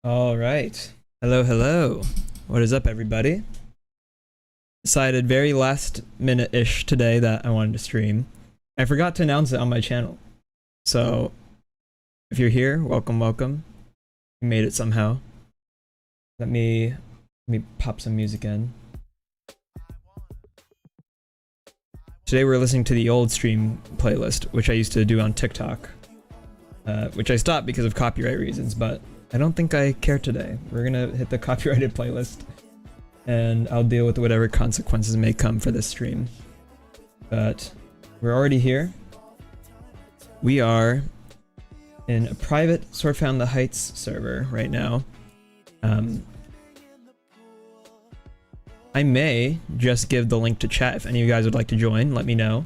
All right. Hello, hello. What is up, everybody? Decided very last minute-ish today that I wanted to stream. I forgot to announce it on my channel. So, if you're here, welcome, welcome. You made it somehow. Let me pop some music in. Today we're listening to the old stream playlist, which I used to do on TikTok. Which I stopped because of copyright reasons, but I don't think I care today. We're gonna hit the copyrighted playlist, and I'll deal with whatever consequences may come for this stream. But we're already here. We are in a private Sword Found the Heights server right now. I may just give the link to chat if any of you guys would like to join. Let me know.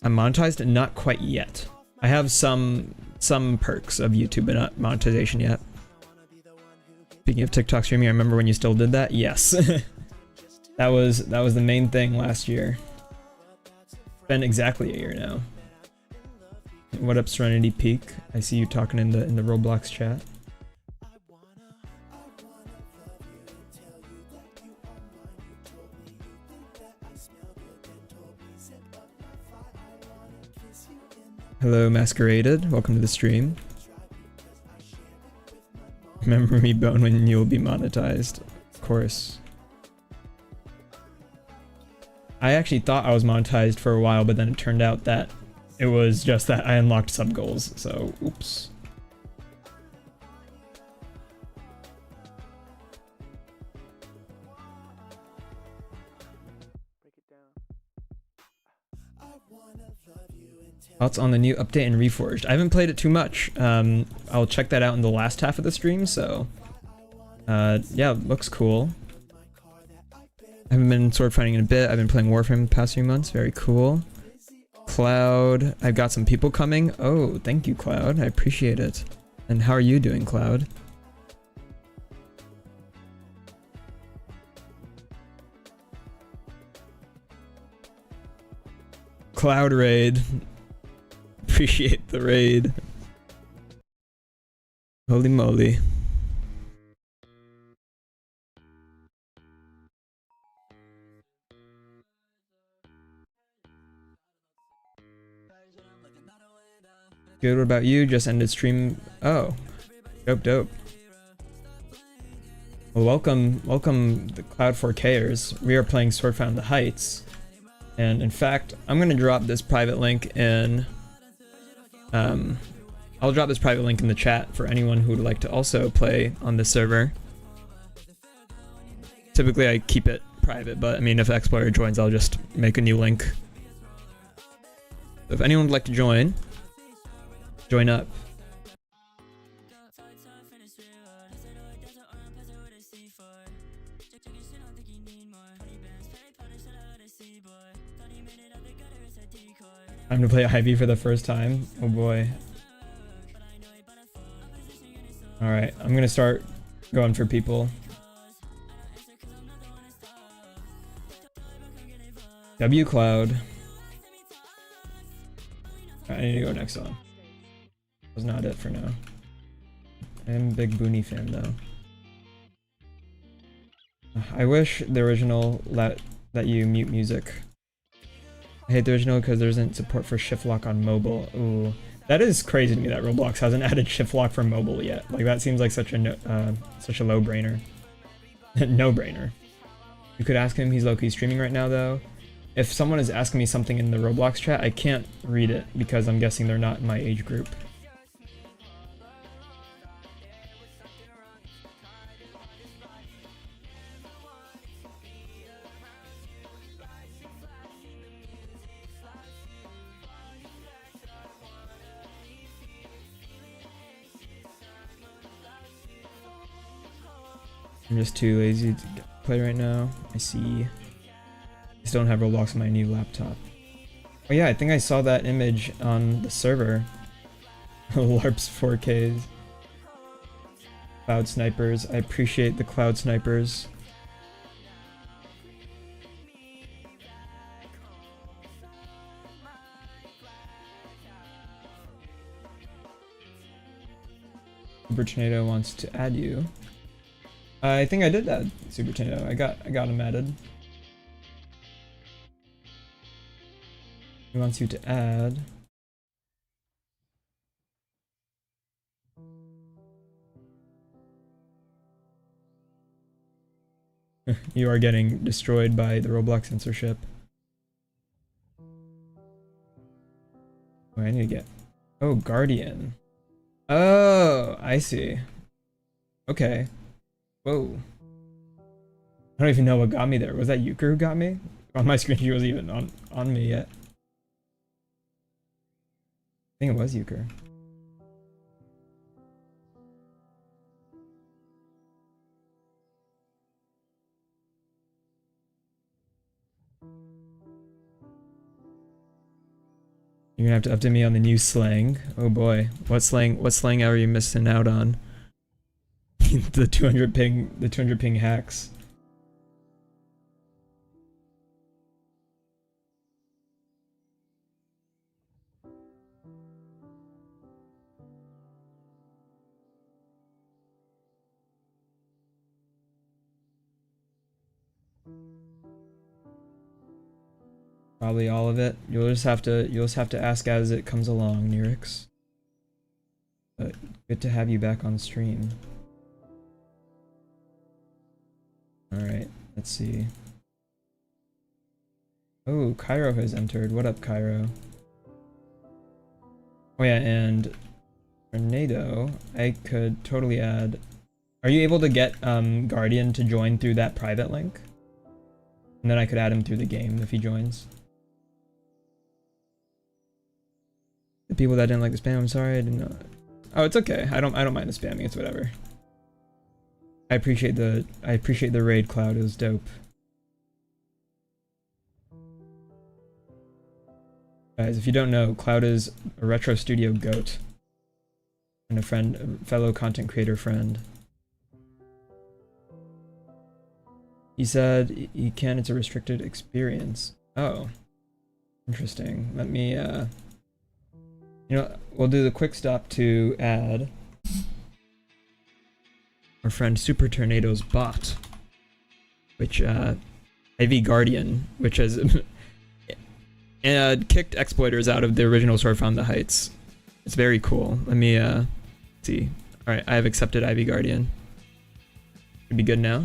I'm monetized, not quite yet. I have some perks of YouTube, but not monetization yet. Speaking of TikTok streaming, I remember when you still did that. Yes, that was the main thing last year. It's been exactly a year now. What up, Serenity Peak? I see you talking in the Roblox chat. Hello, Masqueraded. Welcome to the stream. Remember me, Bone, when you'll be monetized. Of course. I actually thought I was monetized for a while, but then it turned out that it was just that I unlocked sub goals, so oops. Thoughts on the new update and Reforged? I haven't played it too much. I'll check that out in the last half of the stream, so yeah, looks cool. I haven't been sword fighting in a bit. I've been playing Warframe the past few months. Very cool. Cloud, I've got some people coming. Oh, thank you, Cloud. I appreciate it. And how are you doing, Cloud? Cloud raid. Appreciate the raid. Holy moly. Good, what about you? Just ended stream. Oh, dope. Well, welcome the Cloud 4Kers. We are playing Sword Found the Heights. And in fact, I'm gonna drop this private link in I'll drop this private link in the chat for anyone who would like to also play on this server. Typically I keep it private, but I mean if Explorer joins I'll just make a new link. So if anyone would like to join up. I'm gonna play Ivy for the first time. Oh boy. Alright, I'm gonna start going for people. W Cloud. I need to go next on. Was not it for now. I am a big Booney fan though. I wish the original let you mute music. I hate the original because there isn't support for shift lock on mobile. Ooh, that is crazy to me that Roblox hasn't added shift lock for mobile yet. Like that seems like such a low brainer. No brainer. You could ask him. He's low-key streaming right now though. If someone is asking me something in the Roblox chat, I can't read it because I'm guessing they're not in my age group. I'm just too lazy to play right now. I see. I just don't have Roblox on my new laptop. Oh yeah, I think I saw that image on the server. LARP's 4Ks. Cloud snipers. I appreciate the cloud snipers. Super Tornado wants to add you. I think I did add Super Tornado. I got him added. He wants you to add. You are getting destroyed by the Roblox censorship. Oh, I need to get... Oh, Guardian. Oh, I see. Okay. Whoa. I don't even know what got me there. Was that Euchre who got me? On my screen, she wasn't even on me yet. I think it was Euchre. You're gonna have to update me on the new slang. Oh boy. What slang are you missing out on? The 200 ping hacks. Probably all of it. You'll just have to ask as it comes along, Nirix. But good to have you back on stream. Alright, let's see. Oh, Cairo has entered. What up, Cairo? Oh yeah, and Tornado, I could totally add... Are you able to get Guardian to join through that private link? And then I could add him through the game if he joins. The people that didn't like the spam, I'm sorry, I didn't know. Oh, it's okay. I don't mind the spamming, it's whatever. I appreciate the raid, Cloud, it was dope. Guys, if you don't know, Cloud is a retro studio goat. And a fellow content creator friend. He said he can, it's a restricted experience. Oh. Interesting. Let me, you know, we'll do the quick stop to add our friend Super Tornado's bot, which, Ivy Guardian, which has kicked exploiters out of the original Sword Found the Heights. It's very cool. Let me, see. Alright, I have accepted Ivy Guardian. Should be good now.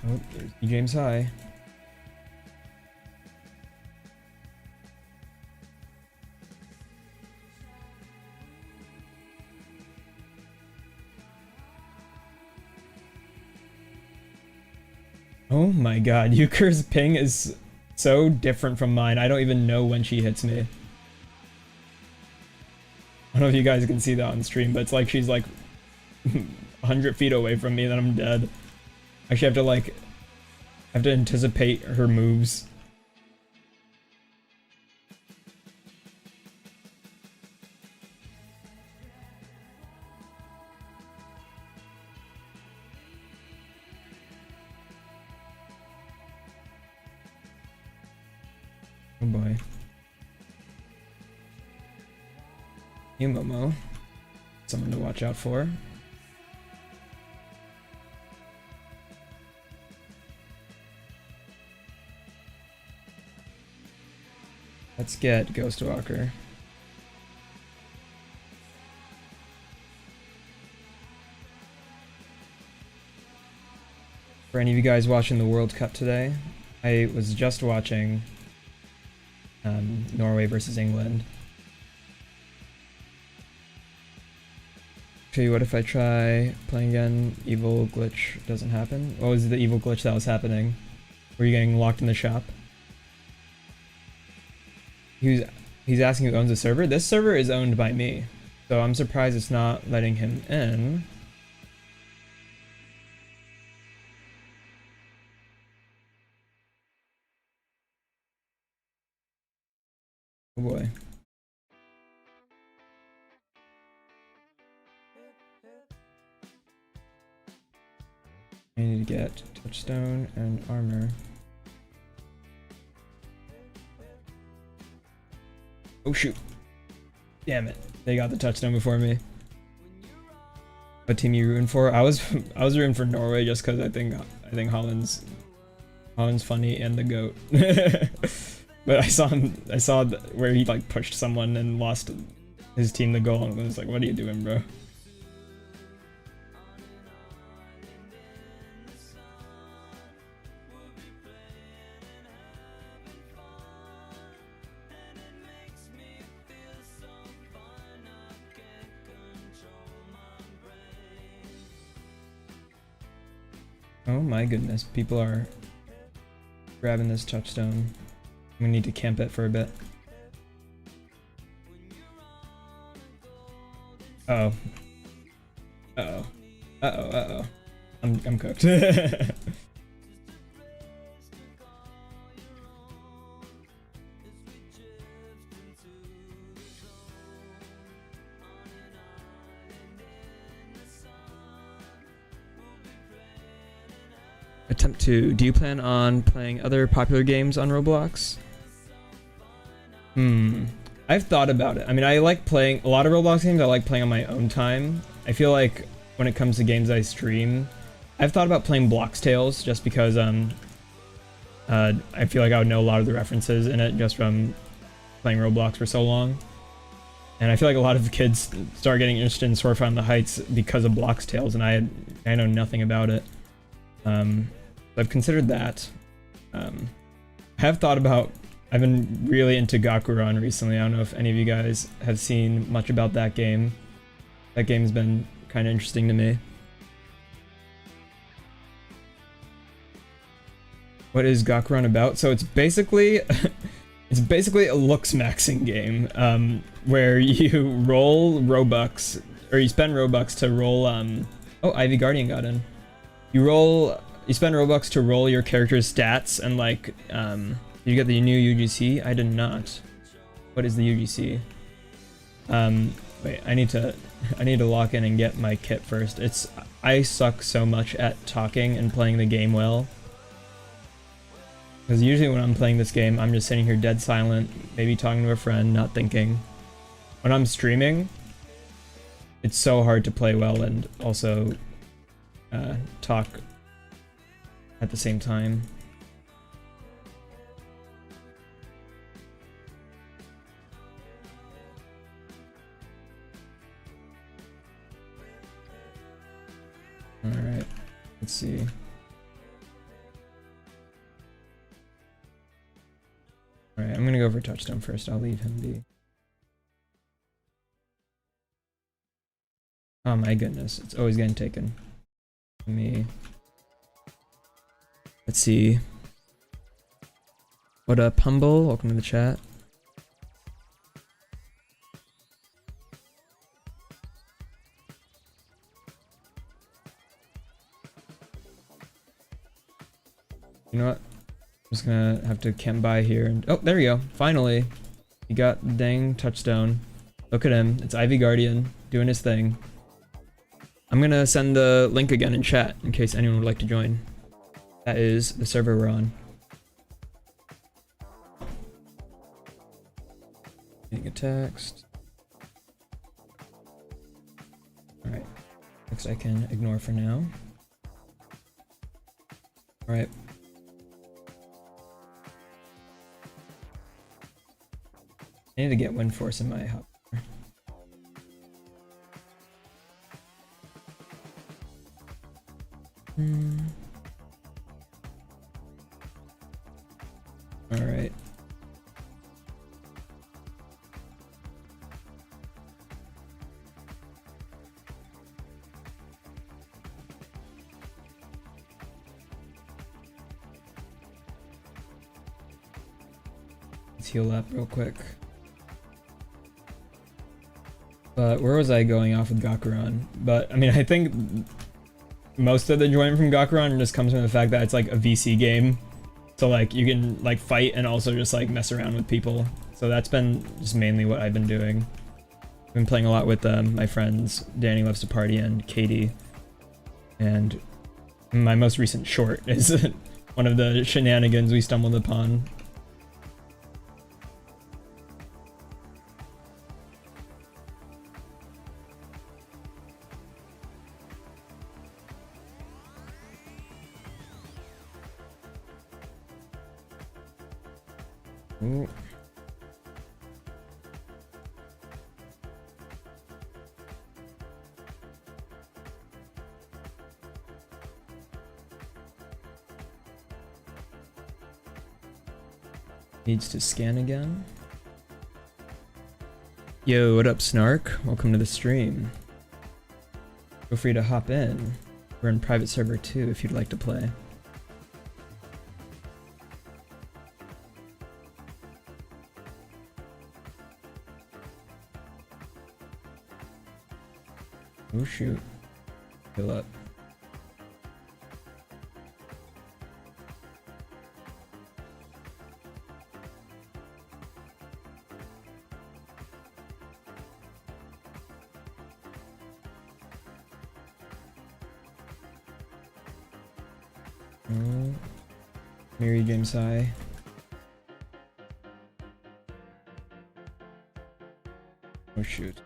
Oh, there's E. James High. Oh my god, Euchre's ping is so different from mine. I don't even know when she hits me. I don't know if you guys can see that on stream, but it's like she's like 100 feet away from me, then I'm dead. Actually, I have to anticipate her moves. Oh boy. You Momo. Someone to watch out for. Let's get Ghostwalker. For any of you guys watching the World Cup today, I was just watching Norway versus England. Okay, what if I try playing again? Evil glitch doesn't happen. What was the evil glitch that was happening? Were you getting locked in the shop? He's asking who owns the server. This server is owned by me, so I'm surprised it's not letting him in. Oh boy. I need to get touchstone and armor. Oh shoot. Damn it. They got the touchdown before me. What team you rooting for? I was rooting for Norway just because I think Holland's funny and the GOAT. But I saw where he like pushed someone and lost his team the goal, and I was like, what are you doing, bro? Oh my goodness, people are grabbing this touchstone. We need to camp it for a bit. Uh-oh. Uh-oh. Uh-oh, uh-oh. I'm cooked. Attempt 2. Do you plan on playing other popular games on Roblox? I've thought about it. I mean, I like playing a lot of Roblox games. I like playing on my own time. I feel like when it comes to games I stream, I've thought about playing Blox Tales just because I feel like I would know a lot of the references in it just from playing Roblox for so long. And I feel like a lot of kids start getting interested in Sword Fight on the Heights because of Blox Tales, and I know nothing about it. I've considered that. I have thought about. I've been really into Gakuran recently. I don't know if any of you guys have seen much about that game. That game's been kind of interesting to me. What is Gakuran about? So it's basically it's basically a looks maxing game where you roll Robux, or you spend Robux to roll oh, Ivy Guardian got in. You spend Robux to roll your character's stats, and like did you get the new UGC? I did not. What is the UGC? Wait, I need to lock in and get my kit first. I suck so much at talking and playing the game well. Because usually when I'm playing this game, I'm just sitting here dead silent, maybe talking to a friend, not thinking. When I'm streaming, it's so hard to play well and also talk at the same time. Alright, let's see. Alright, I'm gonna go for touchdown first. I'll leave him be. Oh my goodness, it's always getting taken from me. Let's see. What up, Humble? Welcome to the chat. You know what? I'm just gonna have to camp by here and oh, there we go. Finally, he got the dang touchdown. Look at him. It's Ivy Guardian doing his thing. I'm gonna send the link again in chat in case anyone would like to join. That is the server we're on. Getting a text. Alright. Text I can ignore for now. Alright. I need to get wind force in my hop. Alright. Let's heal up real quick. But where was I going off with Gakuran? But I mean, I think most of the enjoyment from Gakuran just comes from the fact that it's like a VC game. So like you can like fight and also just like mess around with people. So that's been just mainly what I've been doing. I've been playing a lot with my friends, Danny Loves to Party and Katie. And My most recent short is one of the shenanigans we stumbled upon. Ooh. Needs to scan again. Yo, what up, Snark? Welcome to the stream. Feel free to hop in. We're in private server 2 if you'd like to play. Oh shoot. Fill up. Mary James High. Oh shoot.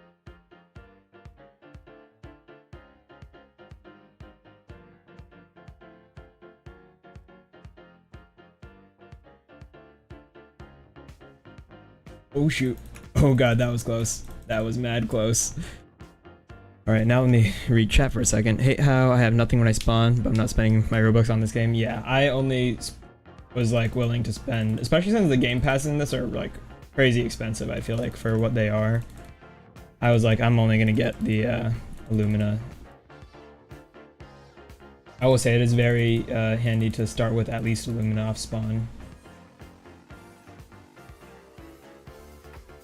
Oh shoot. Oh god, that was close. That was mad close. Alright, now let me read chat for a second. Hey, how I have nothing when I spawn, but I'm not spending my Robux on this game. Yeah, I only was like willing to spend, especially since the game passes in this are like crazy expensive, I feel like, for what they are. I was like, I'm only gonna get the Illumina. I will say it is very handy to start with at least Illumina off spawn.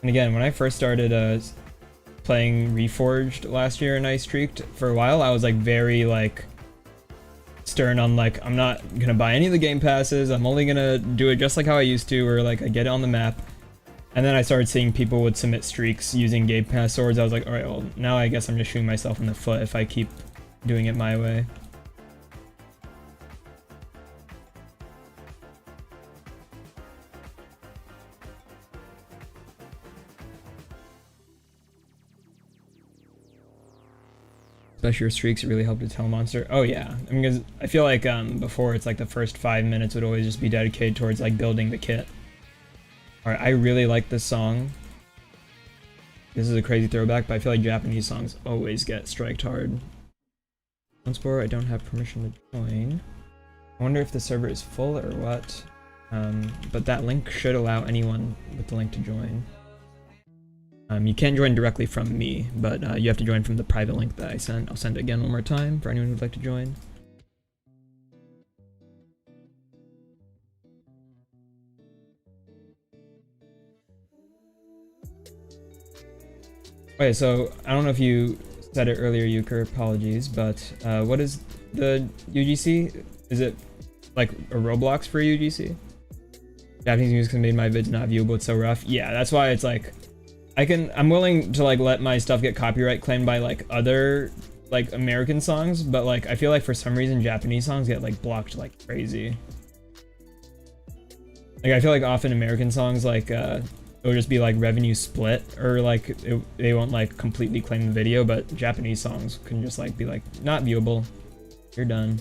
And again, when I first started playing Reforged last year and I streaked for a while, I was like very like stern on like, I'm not gonna buy any of the game passes, I'm only gonna do it just like how I used to, or like I get it on the map. And then I started seeing people would submit streaks using game pass swords. I was like, alright, well now I guess I'm just shooting myself in the foot if I keep doing it my way. Especially your streaks really help to tell monster. Oh yeah, I mean, because I feel like before it's like the first 5 minutes would always just be dedicated towards like building the kit. Alright, I really like this song. This is a crazy throwback, but I feel like Japanese songs always get striked hard. Once I don't have permission to join. I wonder if the server is full or what. But that link should allow anyone with the link to join. You can join directly from me, but you have to join from the private link that I sent. I'll send it again one more time for anyone who'd like to join. Okay, so I don't know if you said it earlier, Euchre, apologies, but what is the UGC? Is it like a Roblox for UGC? Japanese music has made my vids not viewable, it's so rough. Yeah, that's why it's like, I'm willing to like let my stuff get copyright claimed by like other like American songs, but like I feel like for some reason Japanese songs get like blocked like crazy. Like I feel like often American songs like it'll just be like revenue split, or like they won't like completely claim the video, but Japanese songs can just like be like not viewable, you're done.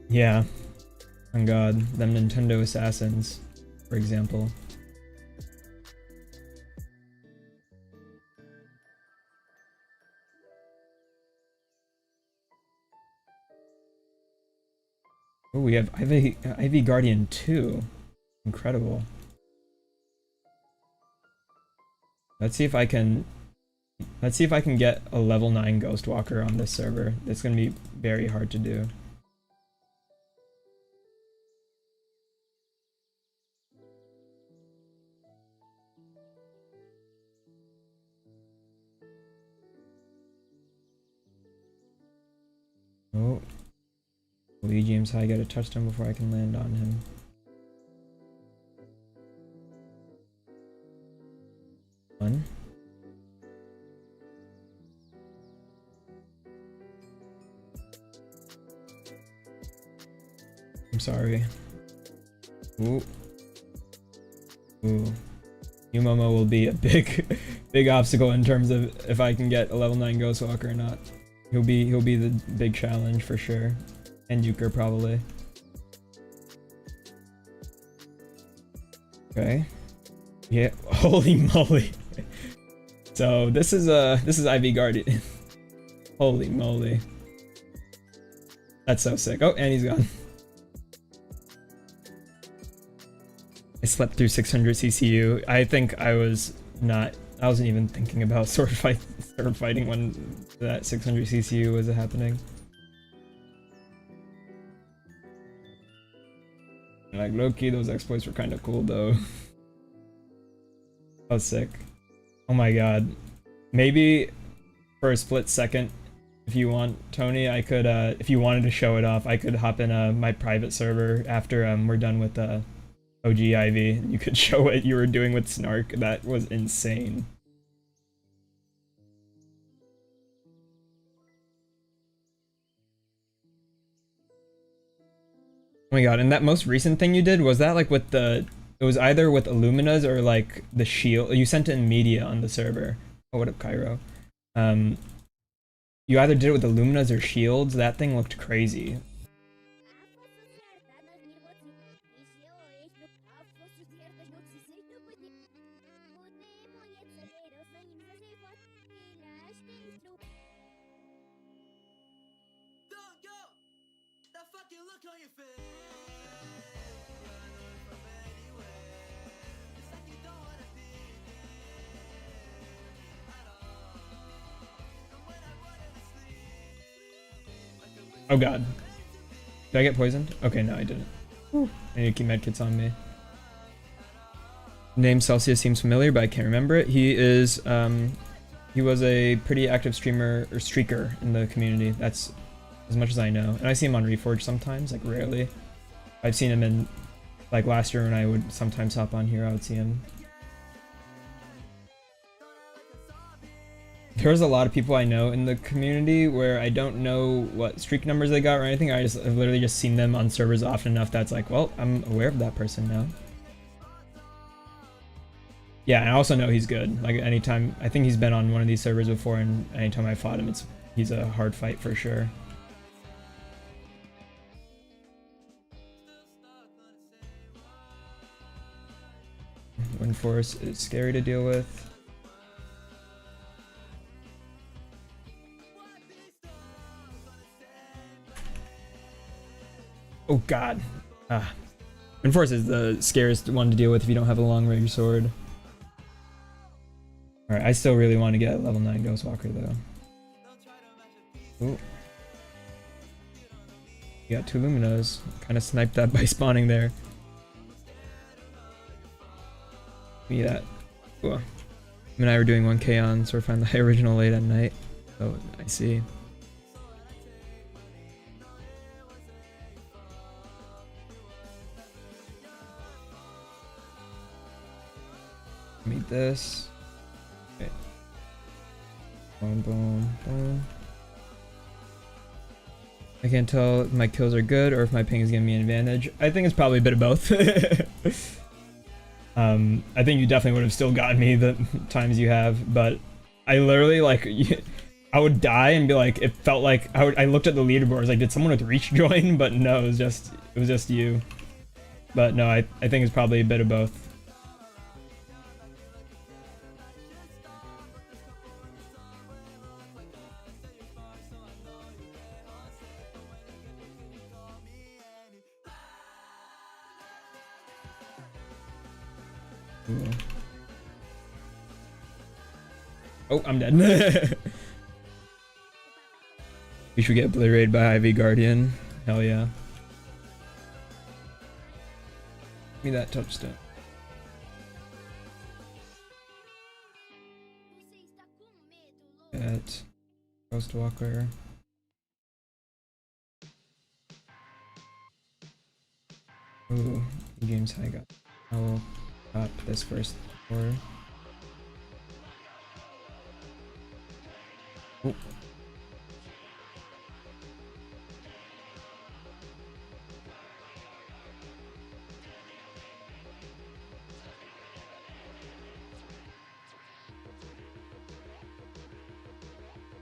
Yeah. Oh god, them Nintendo assassins, for example. Oh, we have Ivy Guardian 2. Incredible. Let's see if I can get a level 9 Ghost Walker on this server. It's gonna be very hard to do. Oh. Lee James High got a touchdown before I can land on him. Fun. I'm sorry. Ooh. Ooh. Momo will be a big obstacle in terms of if I can get a level 9 Ghostwalker or not. He'll be the big challenge for sure. And Euchre probably. Okay. Yeah. Holy moly. So this is IV Guardian. Holy moly. That's so sick. Oh, and he's gone. I slept through 600 CCU. I think I wasn't even thinking about sword fighting when that 600 CCU was happening. Like low-key, those exploits were kind of cool though. That was sick. Oh my god. Maybe for a split second, if you want, Tony, I could, if you wanted to show it off, I could hop in my private server after we're done with OG Ivy. You could show what you were doing with Snark. That was insane. Oh my god, and that most recent thing you did, was that like with it was either with Illuminas or like the shield? You sent it in media on the server. Oh, what up, Cairo? You either did it with Illuminas or shields. That thing looked crazy. Oh god. Did I get poisoned? Okay, no, I didn't. I need to keep medkits on me. Name Celsius seems familiar, but I can't remember it. He was a pretty active streamer or streaker in the community. That's as much as I know. And I see him on Reforge sometimes, like rarely. I've seen him in, like last year when I would sometimes hop on here, I would see him. There's a lot of people I know in the community where I don't know what streak numbers they got or anything. I've literally just seen them on servers often enough that's like, well, I'm aware of that person now. Yeah, and I also know he's good. Like anytime, I think he's been on one of these servers before, and anytime I fought him, he's a hard fight for sure. Wind Force is scary to deal with. Oh god. Wind Force is the scariest one to deal with if you don't have a long range sword. Alright, I still really want to get a level 9 Ghostwalker though. Ooh. You got 2 Luminos. Kind of sniped that by spawning there. Give me that. Ooh. Him and I were doing 1k on Sword Find the original late at night. Oh, I see. Meet this. Okay. Boom, boom, boom. I can't tell if my kills are good or if my ping is giving me an advantage. I think it's probably a bit of both. I think you definitely would have still gotten me the times you have, but I literally like I would die and be like, it felt like I looked at the leaderboard, I was like, did someone with reach join? But no, it was just you. But no, I think it's probably a bit of both. Ooh. Oh, I'm dead. We should get obliterated by Ivy Guardian. Hell yeah. Give me that touchstone. That Ghostwalker. Ooh, James High got. I will pop this first before. Oh.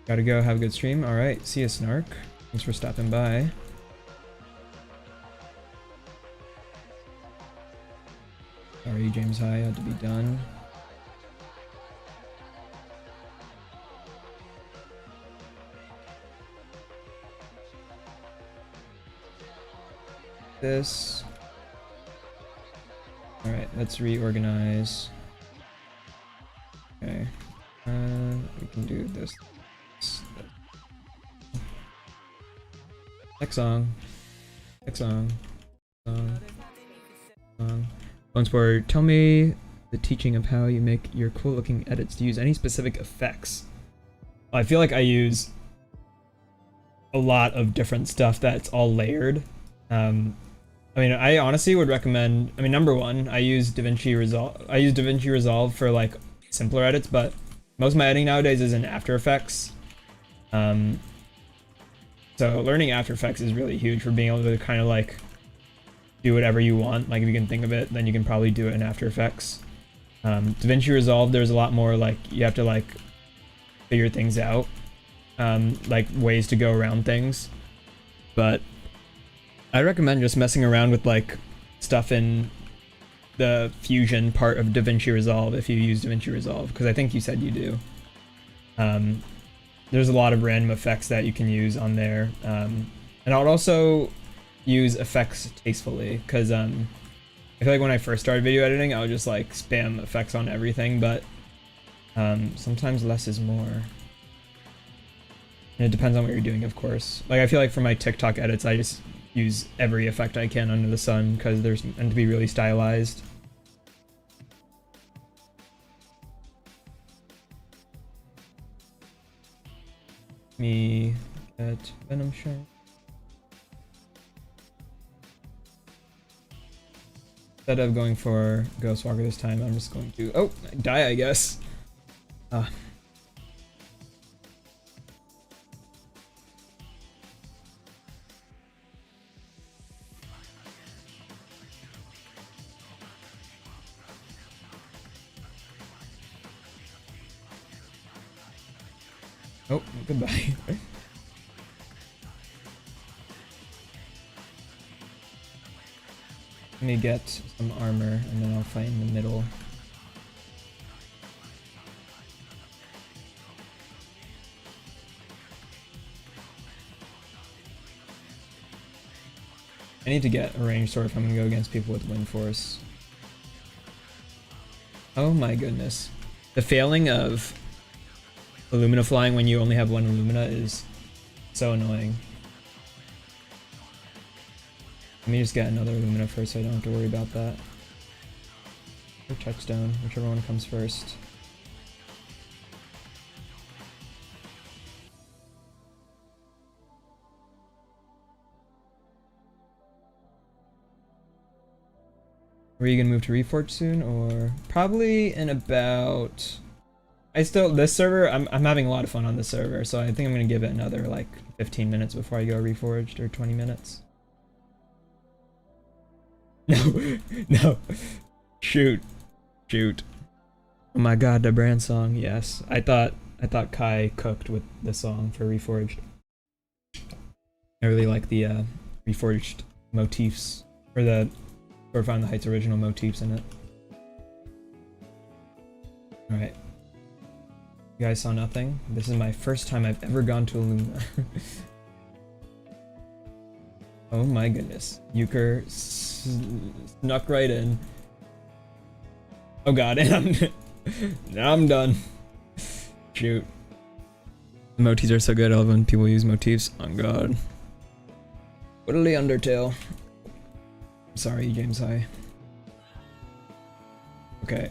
Gotta go. Have a good stream. All right. See you, Snark. Thanks for stopping by. Sorry, James High had to be done. This. All right. Let's reorganize. Okay. We can do this. Next song. Next song. Bonesport, tell me the teaching of how you make your cool looking edits. Do you use any specific effects? I feel like I use a lot of different stuff that's all layered. I mean, I honestly would recommend, I mean, number one, I use DaVinci Resolve. I use DaVinci Resolve for like simpler edits, but most of my editing nowadays is in After Effects. So learning After Effects is really huge for being able to kind of like do whatever you want. Like if you can think of it, then you can probably do it in After Effects. DaVinci Resolve, there's a lot more like you have to like figure things out, like ways to go around things. But I recommend just messing around with like stuff in the Fusion part of DaVinci Resolve if you use DaVinci Resolve, because I think you said you do. There's a lot of random effects that you can use on there, and I would also use effects tastefully, because I feel like when I first started video editing, I would just like spam effects on everything, but sometimes less is more. And it depends on what you're doing, of course. Like I feel like for my TikTok edits, I just use every effect I can under the sun because they're meant to be really stylized. Me get Venom Shark. Instead of going for Ghostwalker this time, I'm just going to die, I guess. Oh, goodbye. Let me get some armor and then I'll fight in the middle. I need to get a ranged sword if I'm gonna go against people with wind force. Oh my goodness. The failing of Illumina flying when you only have one Illumina is so annoying. Let me just get another Illumina first so I don't have to worry about that. Or Touchstone, whichever one comes first. Are you gonna move to Reforged soon, or probably in about? This server, I'm having a lot of fun on this server, so I think I'm gonna give it another like 15 minutes before I go Reforged, or 20 minutes. No, no, shoot. Oh my god, the brand song, yes. I thought Kai cooked with the song for Reforged. I really like the Reforged motifs, or the Find the Heights original motifs in it. Alright. You guys saw nothing? This is my first time I've ever gone to Illumina. Oh my goodness. Euchre snuck right in. Oh god, and now I'm done. Shoot. The motifs are so good, I love when people use motifs. Oh god. Whittly Undertale. Sorry, James High. Okay.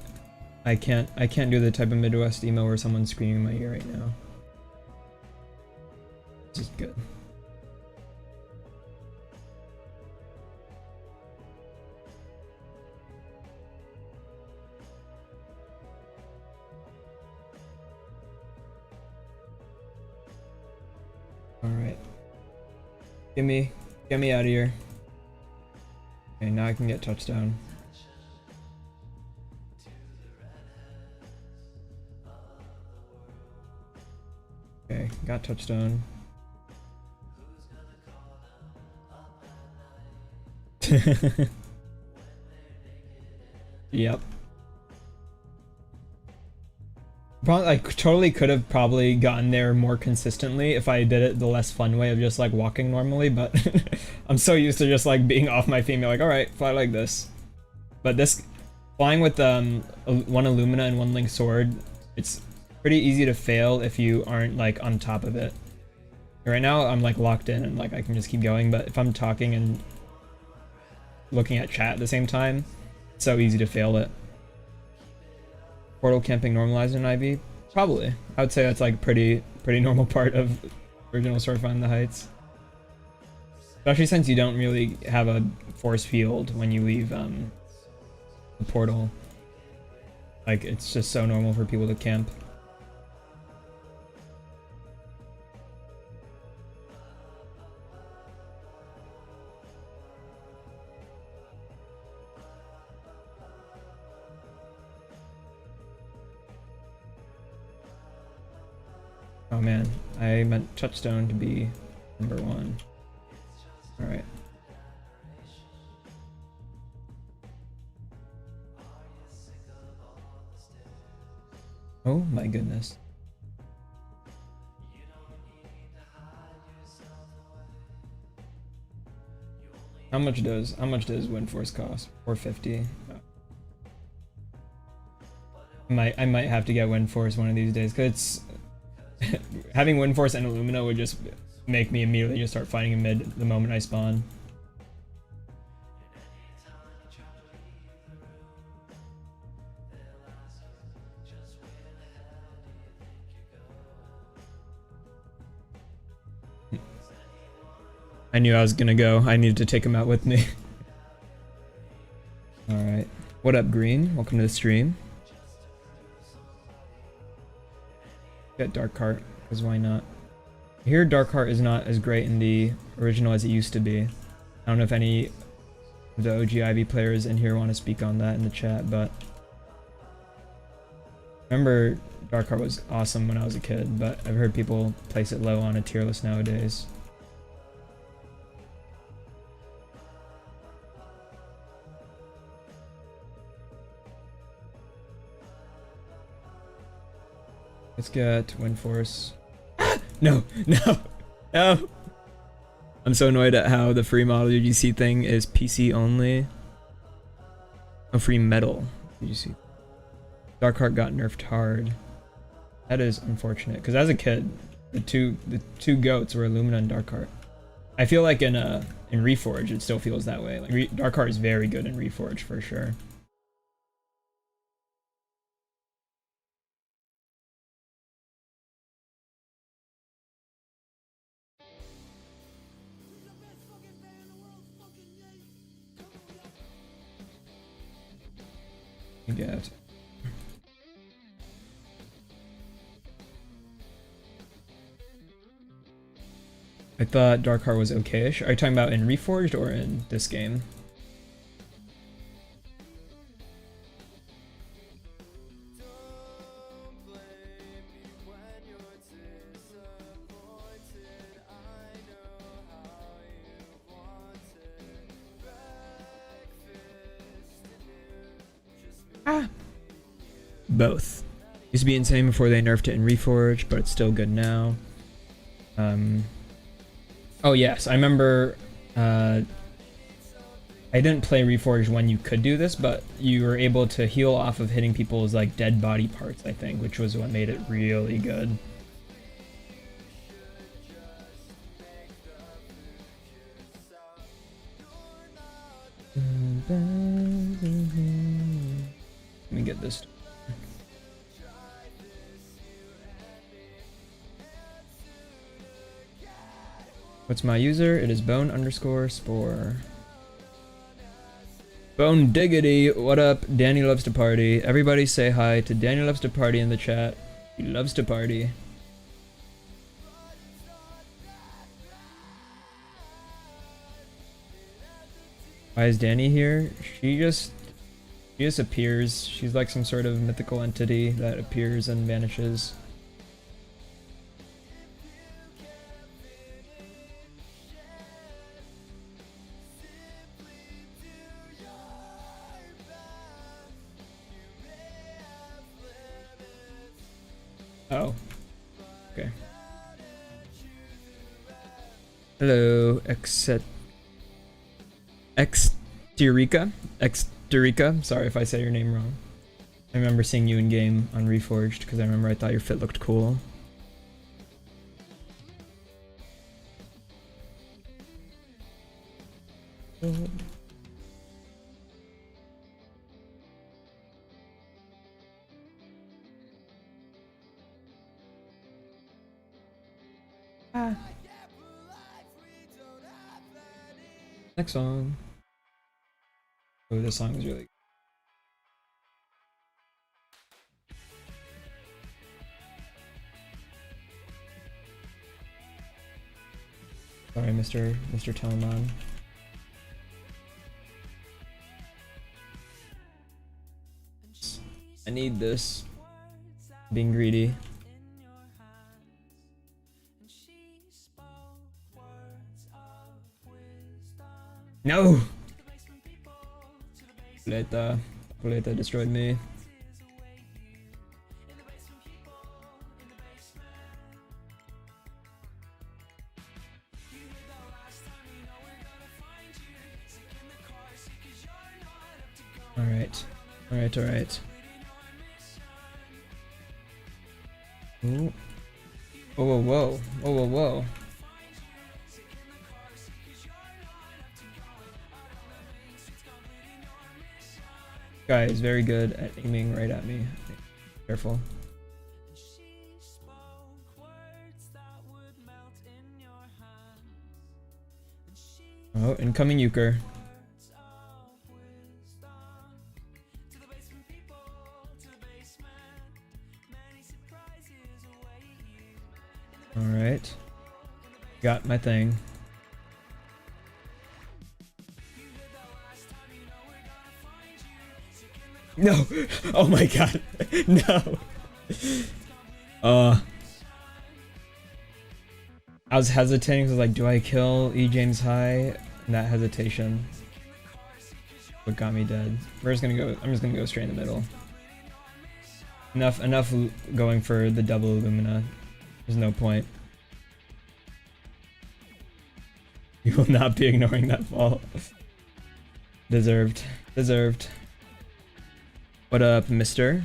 I can't do the type of Midwest emo where someone's screaming in my ear right now. This is good. Alright. Get me out of here. Okay, now I can get touchdown. Okay, got touchdown. Yep. Probably, I totally could have probably gotten there more consistently if I did it the less fun way of just like walking normally, but I'm so used to just like being off my feet and be like, alright, fly like this. But this, flying with one Illumina and one Link Sword, it's pretty easy to fail if you aren't like on top of it. Right now I'm like locked in and like I can just keep going, but if I'm talking and looking at chat at the same time, it's so easy to fail it. Portal camping normalized in IV? Probably. I would say that's like pretty normal part of original Sword Find the Heights. Especially since you don't really have a force field when you leave the portal. Like, it's just so normal for people to camp. Oh man, I meant touchstone to be number 1. Alright. Oh my goodness. How much does Wind Force cost? 450. Oh. I might have to get Wind Force one of these days, cause it's having Wind Force and Illumina would just make me immediately just start fighting in mid the moment I spawn. I knew I was gonna go. I needed to take him out with me. Alright. What up, Green? Welcome to the stream. Get Dark Heart, because why not? I hear Dark Heart is not as great in the original as it used to be. I don't know if any of the OG Ivy players in here want to speak on that in the chat, but I remember Dark Heart was awesome when I was a kid, but I've heard people place it low on a tier list nowadays. Let's get Wind Force. No, no, no. I'm so annoyed at how the free model UGC thing is PC only. Oh, free metal UGC. Dark Heart got nerfed hard. That is unfortunate, because as a kid, the two goats were Illumina and Dark Heart. I feel like in Reforged it still feels that way. Like Dark Heart is very good in Reforged for sure. Get. I thought Dark Heart was okay-ish. Are you talking about in Reforged or in this game? Both. Used to be insane before they nerfed it in Reforged, but it's still good now. Oh yes, I remember I didn't play Reforged when you could do this, but you were able to heal off of hitting people's like dead body parts, I think, which was what made it really good. Let me get this. What's my user? It is bone_spore. Bone diggity. What up? Danny loves to party. Everybody say hi to Danny loves to party in the chat. He loves to party. Why is Danny here? She just appears. She's like some sort of mythical entity that appears and vanishes. Oh. Okay. Hello, Exterica. Sorry if I said your name wrong. I remember seeing you in game on Reforged because I remember I thought your fit looked cool. Next song. Oh, this song is really good. Sorry, Mr. Telemann. I need this. Being greedy. No! Coleta destroyed me. Alright. Ooh. Whoa. Guy is very good at aiming right at me. Careful. Oh, incoming euchre. Alright. Got my thing. No! Oh my god. No! I was hesitating, so I was like, do I kill E. James High? And that hesitation. What got me dead. I'm just gonna go straight in the middle. Enough going for the double Illumina. There's no point. You will not be ignoring that fall. Deserved. What up, mister?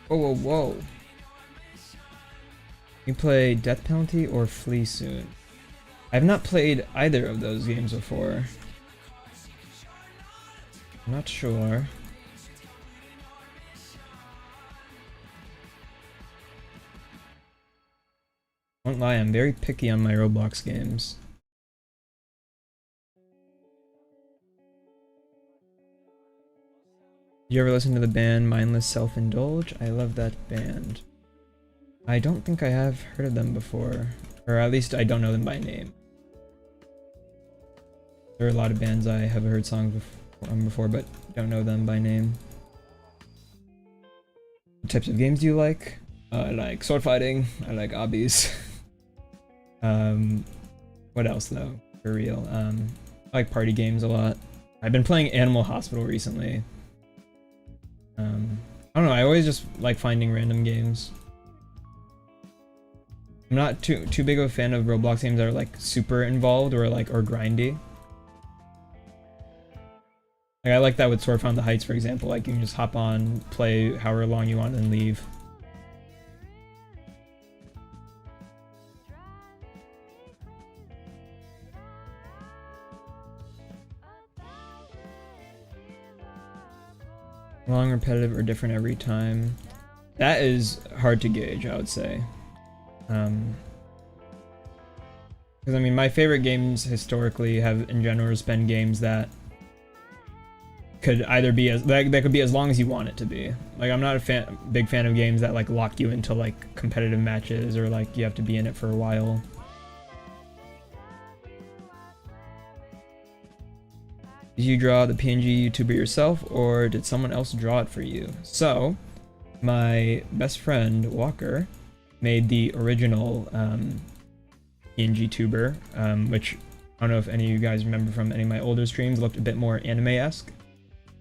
Whoa. You play Death Penalty or Flee Soon? I've not played either of those games before. I'm not sure. Won't lie, I'm very picky on my Roblox games. Did you ever listen to the band Mindless Self-Indulge? I love that band. I don't think I have heard of them before. Or at least I don't know them by name. There are a lot of bands I have heard songs before, but don't know them by name. What types of games do you like? I like sword fighting. I like obbies. What else though? For real. I like party games a lot. I've been playing Animal Hospital recently. I don't know. I always just like finding random games. I'm not too big of a fan of Roblox games that are like super involved or grindy. Like I like that with Sword Found the Heights, for example. Like you can just hop on, play however long you want, and leave. Long, repetitive, or different every time? That is hard to gauge, I would say. Because I mean, my favorite games historically have in general been games that could either be as that could be as long as you want it to be. Like I'm not a big fan of games that like lock you into like competitive matches or like you have to be in it for a while. Did you draw the PNG YouTuber yourself or did someone else draw it for you? So my best friend Walker made the original PNG tuber, which I don't know if any of you guys remember from any of my older streams, looked a bit more anime-esque.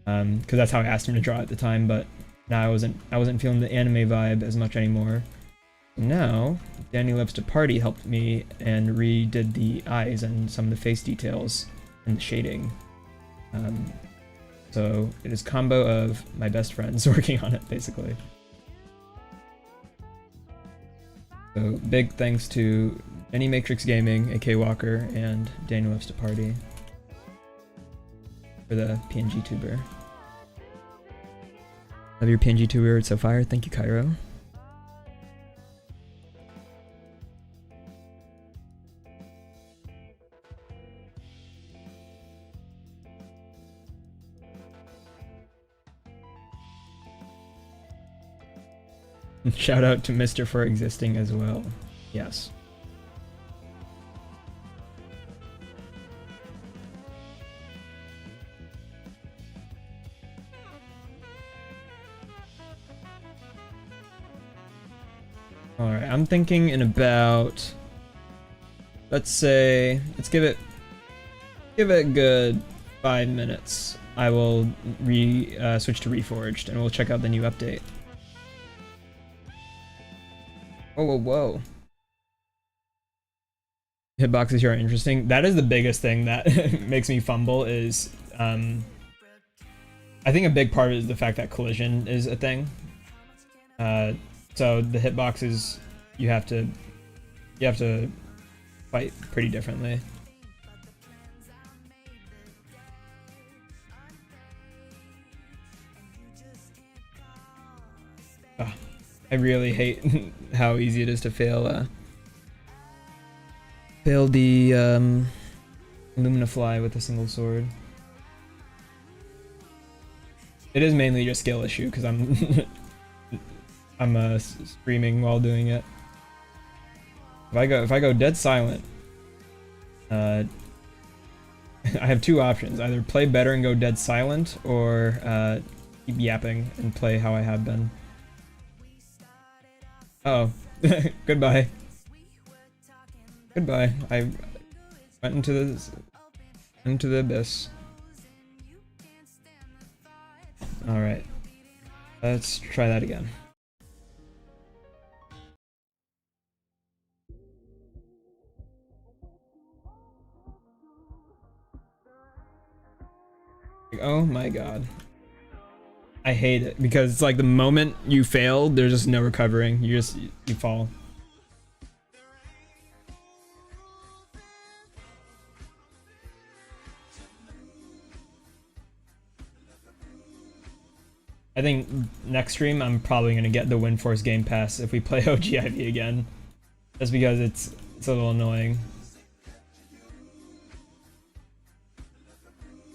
Because that's how I asked him to draw at the time, but now I wasn't feeling the anime vibe as much anymore. Now, Danny Loves to Party helped me and redid the eyes and some of the face details and the shading. So it is a combo of my best friends working on it, basically. So big thanks to Any Matrix Gaming, AK Walker, and Danny Loves to Party for the PNG tuber. Love your PNG tuber, it's so fire. Thank you, Cairo. Shout out to Mr. for existing as well. Yes. Alright, I'm thinking in about, let's say, let's give it a good 5 minutes. I will switch to Reforged and we'll check out the new update. Whoa, whoa, whoa. Hitboxes here are interesting. That is the biggest thing that makes me fumble is, I think a big part of it is the fact that collision is a thing. So the hitboxes, you have to fight pretty differently. Oh, I really hate how easy it is to fail the Illumina Fly with a single sword. It is mainly just skill issue because I'm screaming while doing it. If I go dead silent, I have two options: either play better and go dead silent, or keep yapping and play how I have been. Oh, goodbye. Goodbye. I went into the abyss. All right, let's try that again. Oh my god. I hate it because it's like the moment you fail, there's just no recovering. You fall. I think next stream I'm probably gonna get the WindForce Game Pass if we play OGIV again. Just because it's a little annoying.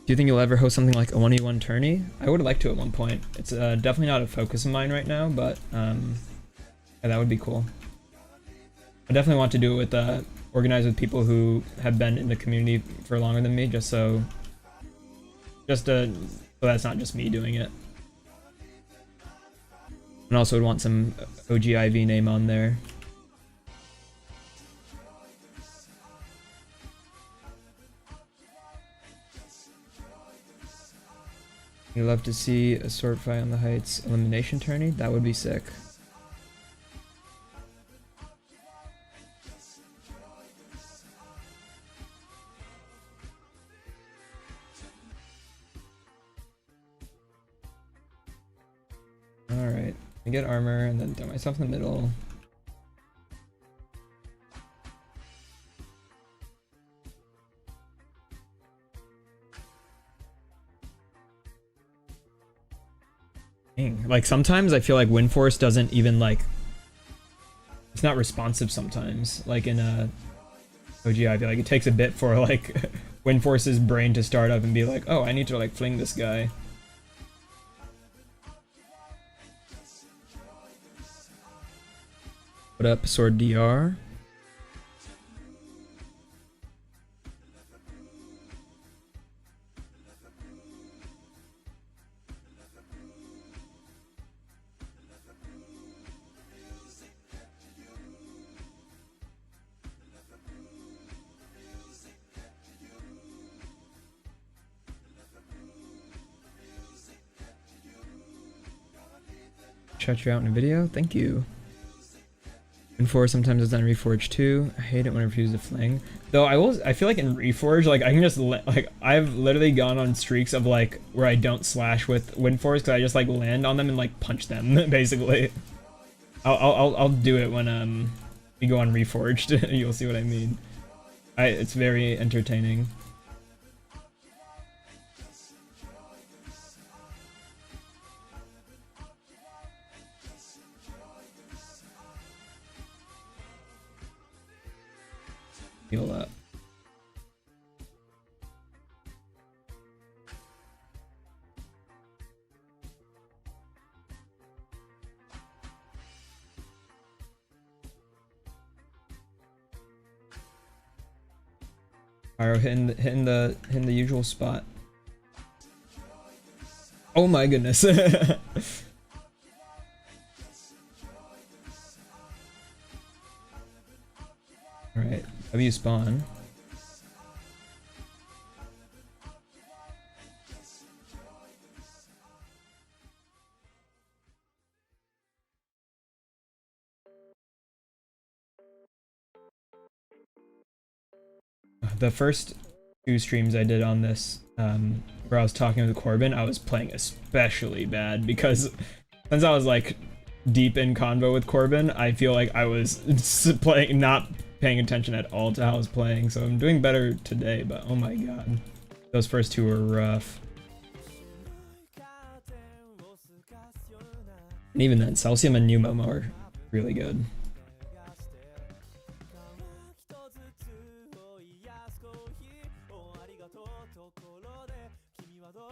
Do you think you'll ever host something like a 1v1 tourney? I would like to at one point. It's definitely not a focus of mine right now, but yeah, that would be cool. I definitely want to do it with organize with people who have been in the community for longer than me, just so that's not just me doing it. And also would want some OGIV name on there. You'd love to see a sword fight on the Heights elimination tourney? That would be sick. Alright, I get armor and then throw myself in the middle. Like sometimes I feel like WindForce doesn't even like, it's not responsive sometimes, like in OGI, I feel like it takes a bit for like Windforce's brain to start up and be like, oh, I need to like fling this guy. What up, Sword DR? Shout you out in a video, thank you. And 4 sometimes it's on Reforge too. I hate it when I refuse to fling. Though I feel like in Reforge, like I can just like I've literally gone on streaks of like where I don't slash with Windforce because I just like land on them and like punch them basically. I'll do it when we go on Reforged. You'll see what I mean. It's very entertaining. Heal up. Pyro hitting the usual spot. Oh my goodness. Alright, W spawn. The first 2 streams I did on this, where I was talking with Corbin, I was playing especially bad because since I was like deep in convo with Corbin, I feel like I was playing, not paying attention at all to how I was playing. So I'm doing better today, but oh my god, those first 2 were rough. And even then, Celsium and New Momo are really good.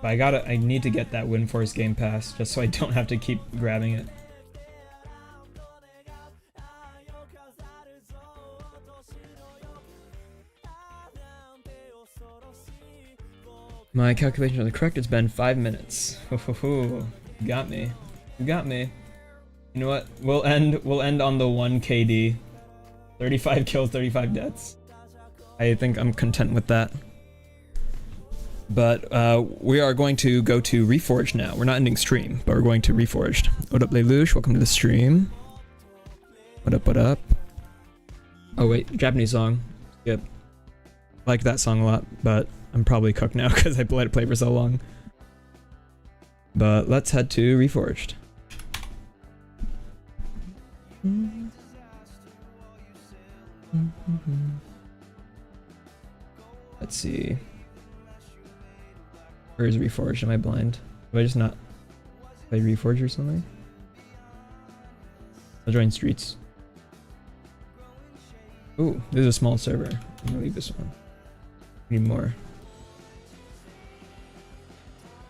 But I need to get that Windforce Game Pass just so I don't have to keep grabbing it. My calculations are correct. It's been 5 minutes. You got me. You got me. You know what? We'll end on the 1 KD. 35 kills, 35 deaths. I think I'm content with that. But we are going to go to Reforged now. We're not ending stream, but we're going to Reforged. What up, Lelouch? Welcome to the stream. What up, what up? Oh wait, Japanese song. Yep. I like that song a lot, but I'm probably cooked now because I let it play for so long. But let's head to Reforged. Let's see. Where is Reforged? Am I blind? Have I just not play Reforged or something? I'll join Streets. Ooh, this is a small server. I'm gonna leave this one. Need more.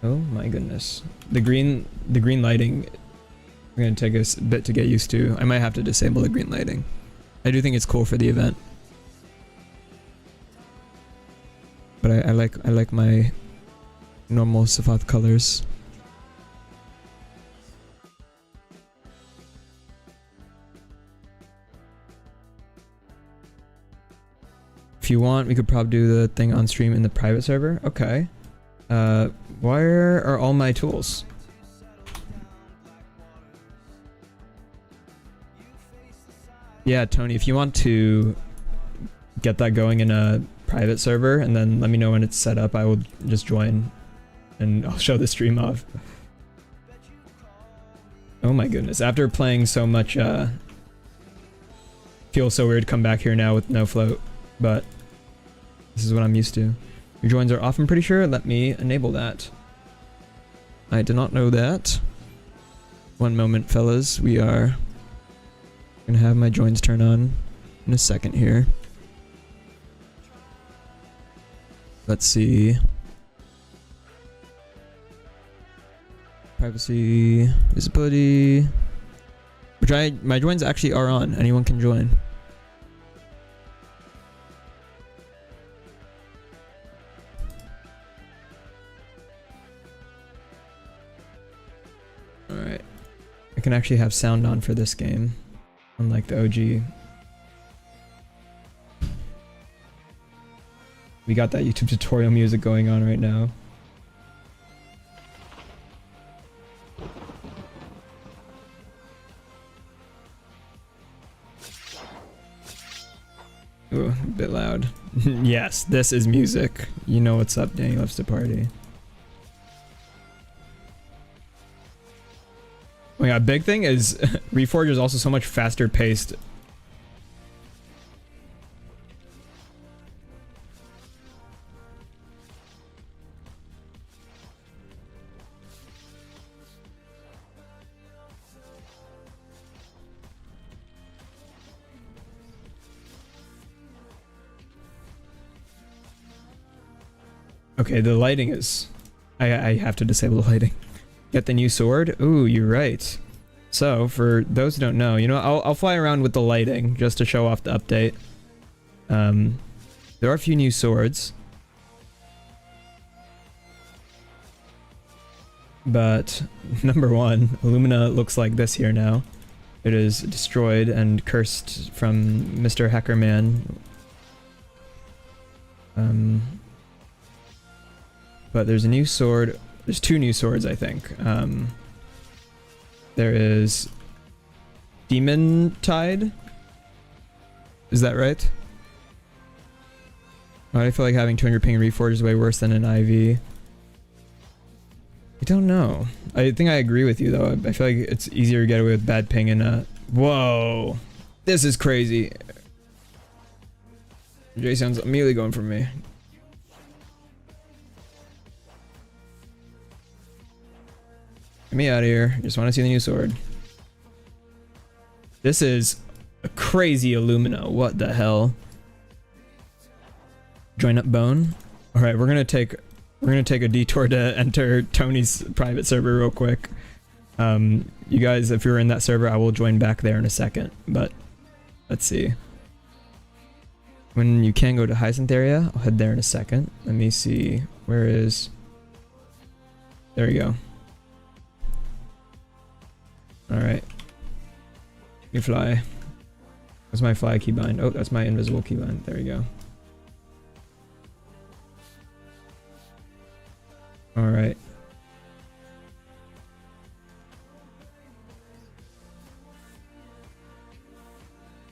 Oh my goodness. The green lighting, we're gonna take us a bit to get used to. I might have to disable the green lighting. I do think it's cool for the event. But I like my normal Safath colors. If you want, we could probably do the thing on stream in the private server. Okay. Where are all my tools? Yeah, Tony, if you want to get that going in a private server and then let me know when it's set up, I will just join and I'll show the stream off. Oh my goodness, after playing so much, feels so weird to come back here now with no float, but this is what I'm used to. Your joins are off, I'm pretty sure. Let me enable that. I did not know that. One moment, fellas. We are gonna have my joins turn on in a second here. Let's see. Privacy, visibility. Which my joins actually are on. Anyone can join. Alright. I can actually have sound on for this game. Unlike the OG. We got that YouTube tutorial music going on right now. Ooh, a bit loud. Yes, this is music. You know what's up, Danny loves to party. Oh yeah, big thing is Reforge is also so much faster paced. Okay, the lighting is... I have to disable the lighting. Get the new sword? Ooh, you're right. So, for those who don't know, you know, I'll fly around with the lighting just to show off the update. There are a few new swords. But, number one, Illumina looks like this here now. It is destroyed and cursed from Mr. Hackerman. But there's a new sword. There's two new swords, I think. There is Demon Tide. Is that right? I feel like having 200 ping Reforge is way worse than an IV. I don't know. I think I agree with you though. I feel like it's easier to get away with bad ping in a... Whoa! This is crazy. Jason's immediately going for me. Get me out of here. Just want to see the new sword. This is a crazy Illumina. What the hell? Join up bone. All right, we're gonna take a detour to enter Tony's private server real quick. You guys, if you're in that server, I will join back there in a second. But let's see. When you can go to Hyacinth area, I'll head there in a second. Let me see. Where is... There we go. Alright. You fly. That's my fly keybind. Oh, that's my invisible keybind. There we go. Alright.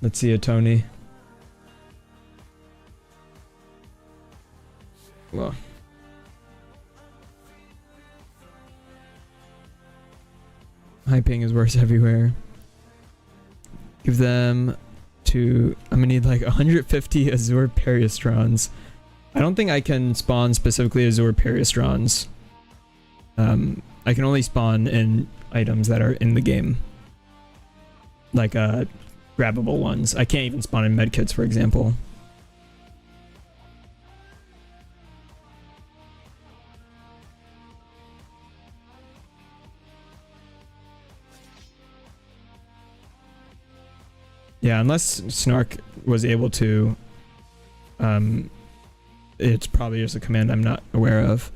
Let's see a Tony. Well. High ping is worse everywhere. Give them to... I'm gonna need like 150 Azure Periostrons. I don't think I can spawn specifically Azure Periostrons. I can only spawn in items that are in the game. Like grabbable ones. I can't even spawn in medkits, for example. Yeah, unless Snark was able to, it's probably just a command I'm not aware of.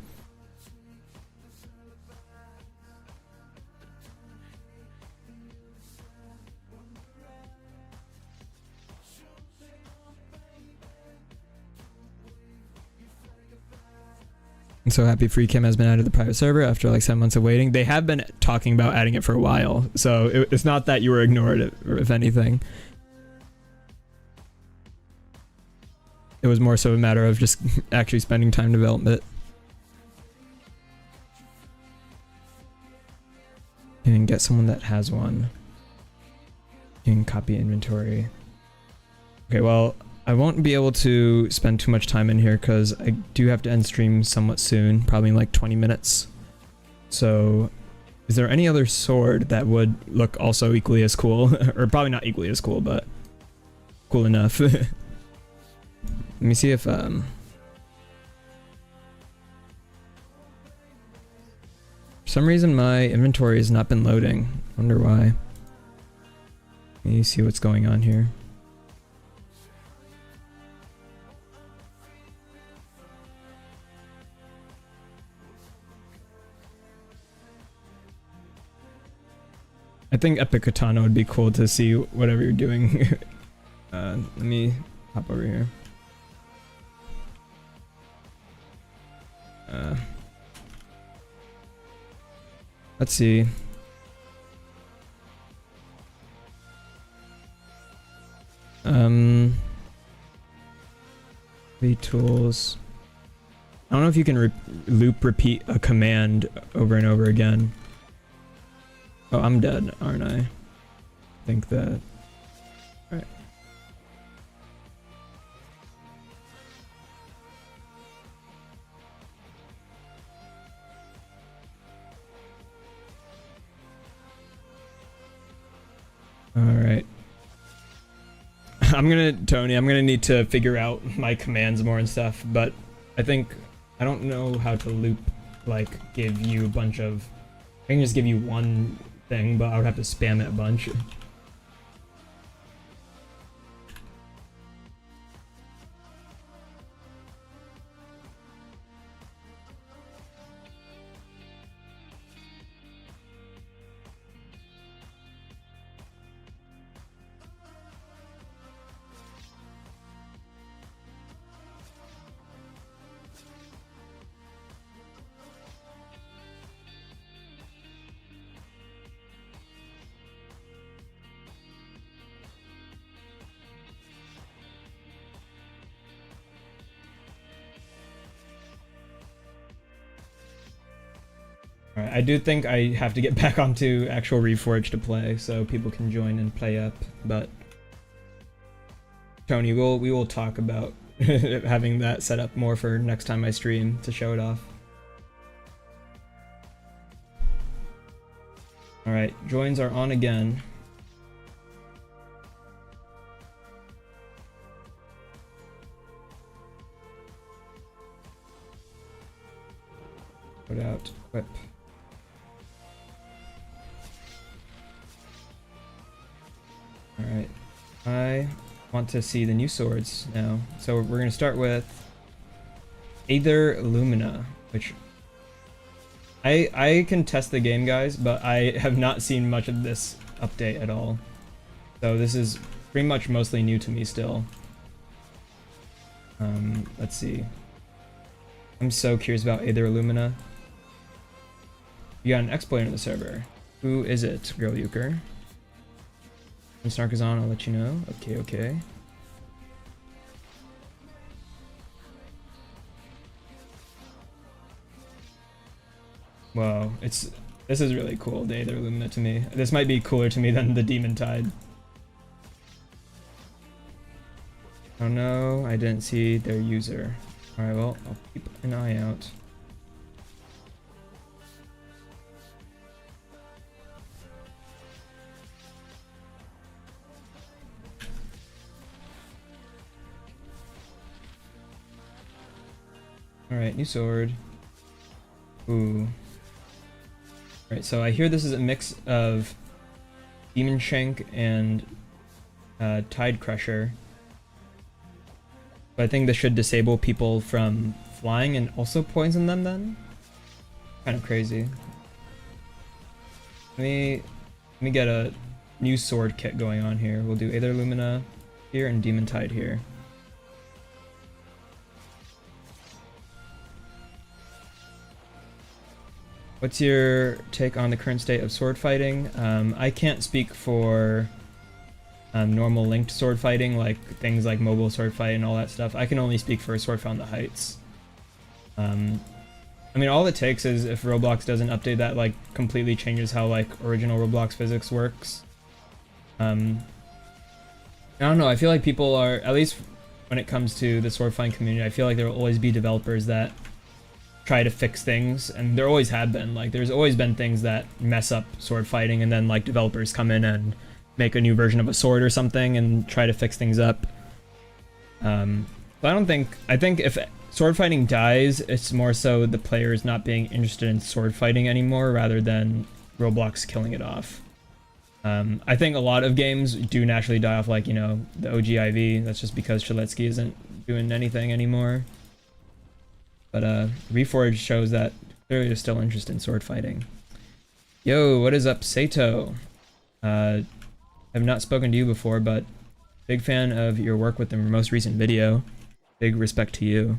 I'm so happy FreeCam has been added to the private server after like 7 months of waiting. They have been talking about adding it for a while, so it's not that you were ignored, if anything. It was more so a matter of just actually spending time to develop it. And get someone that has one. You can copy inventory. Okay, well, I won't be able to spend too much time in here because I do have to end stream somewhat soon, probably in like 20 minutes. So, is there any other sword that would look also equally as cool? Or probably not equally as cool, but cool enough. Let me see if some reason my inventory has not been loading. Wonder why. Let me see what's going on here. I think Epic Katana would be cool to see whatever you're doing. Let me hop over here. Let's see. Tools. I don't know if you can loop repeat a command over and over again. Oh, I'm dead, aren't I? I think that. Alright. Alright. I'm gonna need to figure out my commands more and stuff, but I don't know how to loop, like, give you a bunch of, I can just give you one thing, but I would have to spam it a bunch. Alright, I do think I have to get back onto actual Reforge to play, so people can join and play up, but Tony, we will talk about having that set up more for next time I stream to show it off. Alright, joins are on again. Put out, equip. Alright, I want to see the new swords now. So we're going to start with Aether Lumina, which I can test the game, guys, but I have not seen much of this update at all. So this is pretty much mostly new to me still. Let's see. I'm so curious about Aether Lumina. You got an exploiter in the server. Who is it, Girl Euchre? When Snark is on, I'll let you know. Okay, okay. Wow, this is really cool, the Aether Lumina to me. This might be cooler to me than the Demon Tide. Oh no, I didn't see their user. Alright, well, I'll keep an eye out. Alright, new sword. Ooh. Alright, so I hear this is a mix of Demon Shank and Tide Crusher. But I think this should disable people from flying and also poison them then? Kind of crazy. Let me get a new sword kit going on here. We'll do Aether Lumina here and Demon Tide here. What's your take on the current state of sword fighting? I can't speak for normal linked sword fighting, like things like mobile sword fight and all that stuff. I can only speak for Sword Fight on the Heights. I mean, all it takes is if Roblox doesn't update that, like, completely changes how, like, original Roblox physics works. I don't know, I feel like people are, at least when it comes to the sword fighting community, I feel like there will always be developers that try to fix things, and there always have been. Like, there's always been things that mess up sword fighting, and then, like, developers come in and make a new version of a sword or something and try to fix things up. I don't think, I think if sword fighting dies, it's more so the players not being interested in sword fighting anymore rather than Roblox killing it off. I think a lot of games do naturally die off, like, you know, the OGIV. That's just because Shaletsky isn't doing anything anymore. But Reforged shows that clearly there's still interest in sword fighting. Yo, what is up, Sato? I've not spoken to you before, but big fan of your work with the most recent video. Big respect to you.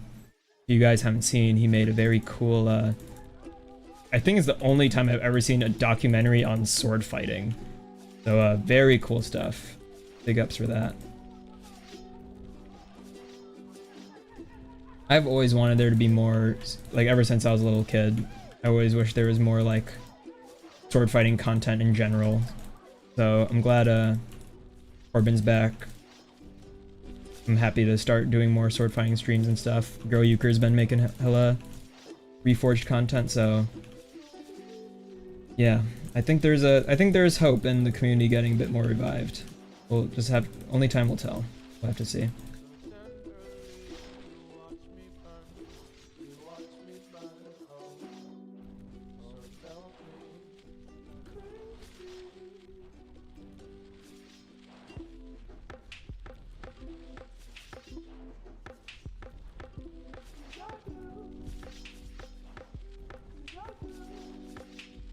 If you guys haven't seen, he made a very cool, I think it's the only time I've ever seen a documentary on sword fighting. So, very cool stuff. Big ups for that. I've always wanted there to be more, like, ever since I was a little kid, I always wish there was more, like, sword fighting content in general. So, I'm glad, Corbin's back. I'm happy to start doing more sword fighting streams and stuff. Girl Euchre's been making hella Reforged content, so yeah, I think there's hope in the community getting a bit more revived. We'll just have, only time will tell. We'll have to see.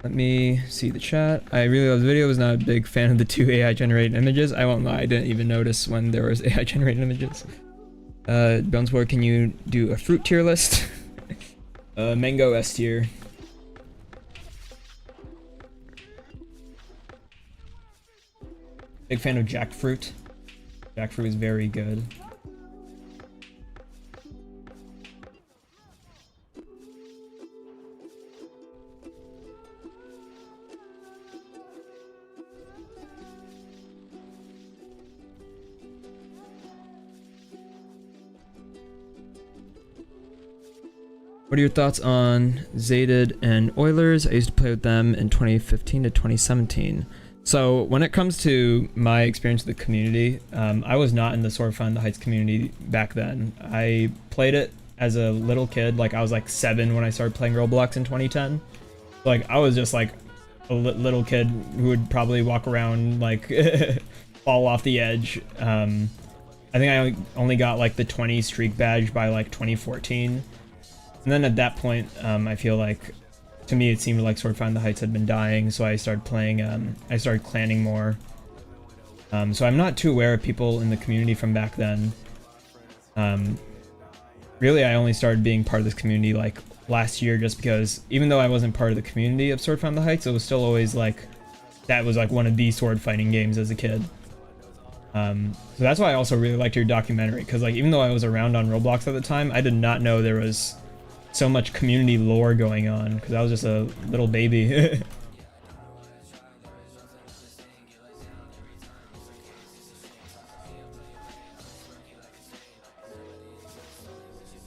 Let me see the chat. I really love the video. Was not a big fan of the 2 AI generated images. I won't lie, I didn't even notice when there was AI generated images. Boneswar, can you do a fruit tier list? Mango S tier. Big fan of jackfruit. Jackfruit is very good. What are your thoughts on Zated and Oilers? I used to play with them in 2015 to 2017. So when it comes to my experience with the community, I was not in the Sword Find the Heights community back then. I played it as a little kid, like I was like 7 when I started playing Roblox in 2010. Like I was just like a little kid who would probably walk around like fall off the edge. I think I only got like the 20 streak badge by like 2014. And then at that point, I feel like, to me, it seemed like Sword Find the Heights had been dying, so I started playing, I started clanning more. So I'm not too aware of people in the community from back then. Really, I only started being part of this community, like, last year, just because, even though I wasn't part of the community of Sword Find the Heights, it was still always, like, that was, like, one of the sword fighting games as a kid. So that's why I also really liked your documentary, because, like, even though I was around on Roblox at the time, I did not know there was so much community lore going on, because I was just a little baby.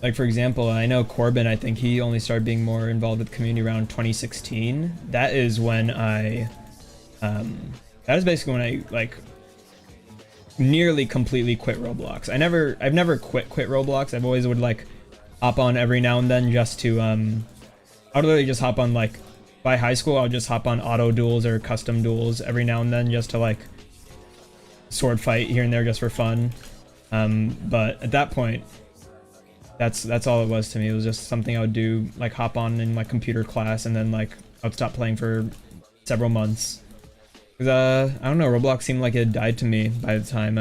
Like, for example, I know Corbin, I think he only started being more involved with the community around 2016. That is when I, that is basically when I, like, nearly completely quit Roblox. I've never quit Roblox. I've always would, like, hop on every now and then just to, I would literally just hop on, like, by high school, I would just hop on auto duels or custom duels every now and then just to, like, sword fight here and there just for fun. But at that point, that's all it was to me. It was just something I would do, like, hop on in my computer class, and then, like, I would stop playing for several months. Because, I don't know, Roblox seemed like it died to me by the time,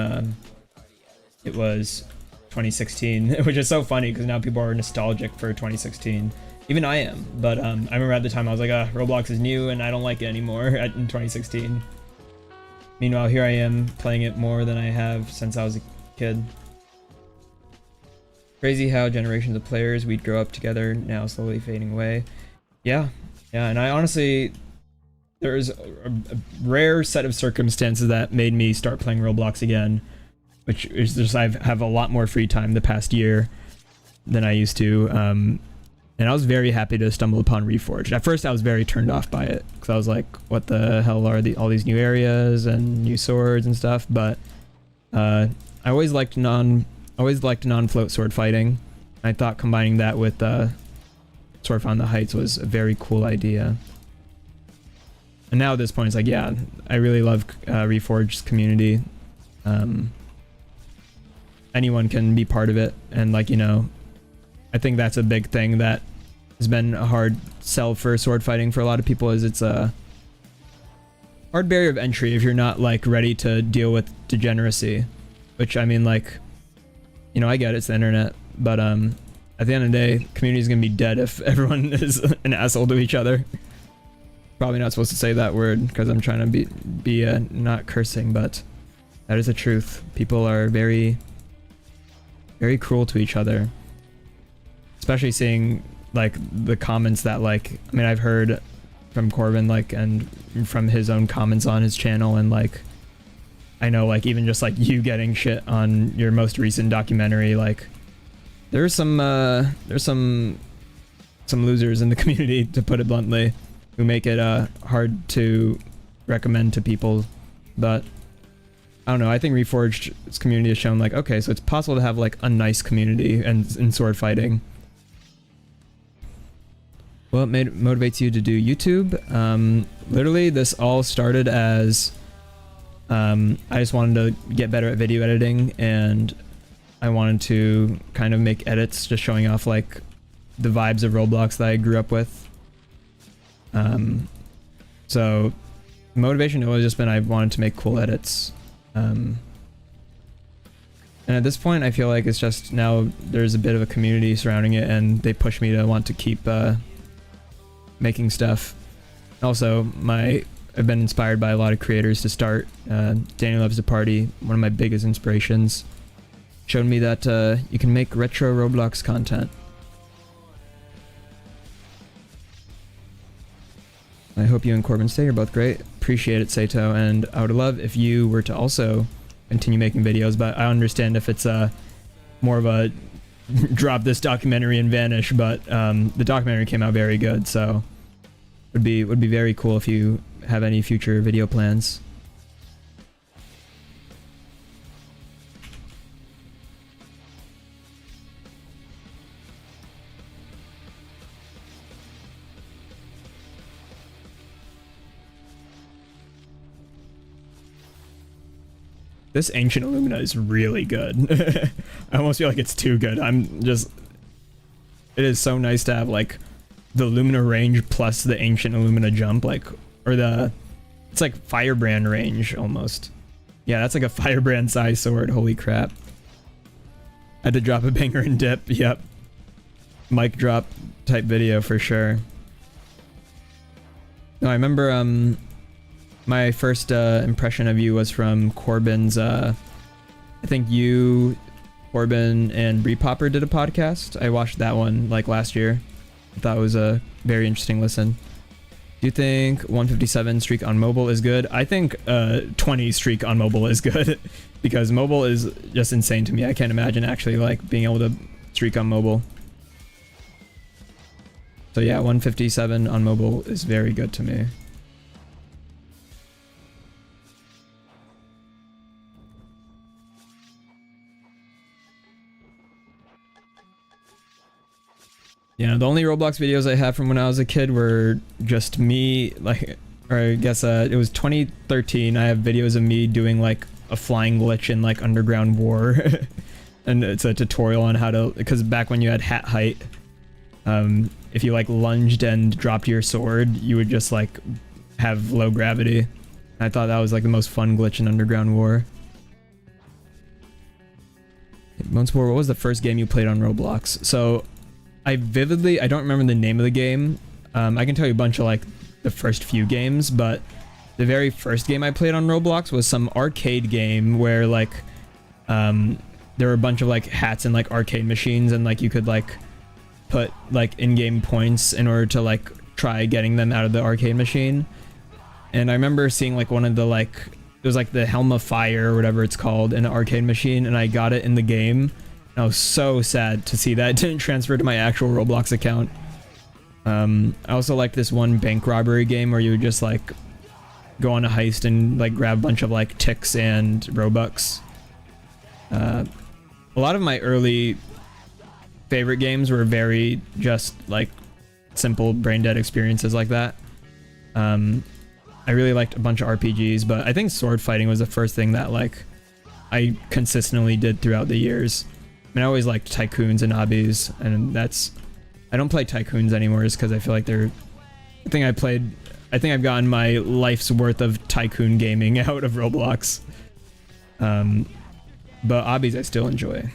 it was 2016, which is so funny because now people are nostalgic for 2016. Even I am, but I remember at the time I was like, Roblox is new and I don't like it anymore in 2016. Meanwhile, here I am playing it more than I have since I was a kid. Crazy how generations of players, we'd grow up together, now slowly fading away. Yeah, and I honestly, there's a rare set of circumstances that made me start playing Roblox again, which is just I have a lot more free time the past year than I used to, and I was very happy to stumble upon Reforged. At first I was very turned off by it, because I was like, what the hell are all these new areas and new swords and stuff, but I always liked Always liked non-float sword fighting. I thought combining that with Sword Fight on the Heights was a very cool idea. And now at this point, it's like, yeah, I really love Reforged's community. Anyone can be part of it, and like, you know, I think that's a big thing that has been a hard sell for sword fighting for a lot of people, is it's a hard barrier of entry if you're not like ready to deal with degeneracy, which I mean, like, you know, I get it's the internet, but at the end of the day, community is gonna be dead if everyone is an asshole to each other. Probably not supposed to say that word because I'm trying to be not cursing, but that is the truth. People are very, very cruel to each other. Especially seeing like the comments that, like, I mean, I've heard from Corbin, like, and from his own comments on his channel, and like, I know, like, even just like you getting shit on your most recent documentary, like, there's some losers in the community, to put it bluntly, who make it hard to recommend to people. But I don't know, I think Reforged's community has shown, like, okay, so it's possible to have like a nice community and in sword fighting. What motivates you to do YouTube? Literally, this all started as I just wanted to get better at video editing, and I wanted to kind of make edits just showing off like the vibes of Roblox that I grew up with. So motivation has always just been I wanted to make cool edits. And at this point, I feel like it's just now there's a bit of a community surrounding it, and they push me to want to keep making stuff. Also, I've been inspired by a lot of creators to start. Daniel Loves to Party, one of my biggest inspirations, showed me that you can make retro Roblox content. I hope you and Corbin stay. You're both great. Appreciate it, Sato. And I would love if you were to also continue making videos, but I understand if it's more of a drop this documentary and vanish, but the documentary came out very good, so would be very cool if you have any future video plans. This Ancient Illumina is really good. I almost feel like it's too good. It is so nice to have like the Illumina range plus the Ancient Illumina jump, like, or it's like Firebrand range almost. Yeah, that's like a Firebrand size sword, holy crap. Had to drop a banger and dip, yep. Mic drop type video for sure. No, I remember my first impression of you was from Corbin's, I think you, Corbin, and Repopper did a podcast. I watched that one like last year. I thought it was a very interesting listen. Do you think 157 streak on mobile is good? I think 20 streak on mobile is good because mobile is just insane to me. I can't imagine actually like being able to streak on mobile. So yeah, 157 on mobile is very good to me. Yeah, the only Roblox videos I have from when I was a kid were just me, like, or I guess it was 2013. I have videos of me doing like a flying glitch in like Underground War. And it's a tutorial on how to, because back when you had hat height, if you like lunged and dropped your sword, you would just like have low gravity. I thought that was like the most fun glitch in Underground War. Once more, what was the first game you played on Roblox? So I don't remember the name of the game. I can tell you a bunch of like the first few games, but the very first game I played on Roblox was some arcade game where like there were a bunch of like hats and like arcade machines, and like you could like put like in-game points in order to like try getting them out of the arcade machine. And I remember seeing like one of the like, it was like the Helm of Fire or whatever it's called in an arcade machine, and I got it in the game. I was so sad to see that it didn't transfer to my actual Roblox account. I also liked this one bank robbery game where you would just like go on a heist and like grab a bunch of like ticks and Robux. a lot of my early favorite games were very just like simple brain dead experiences like that. I really liked a bunch of RPGs, but I think sword fighting was the first thing that like I consistently did throughout the years. I mean, I always liked tycoons and obbies, and that's, I don't play tycoons anymore just because I feel like they're, I think I've gotten my life's worth of tycoon gaming out of Roblox. But obbies I still enjoy.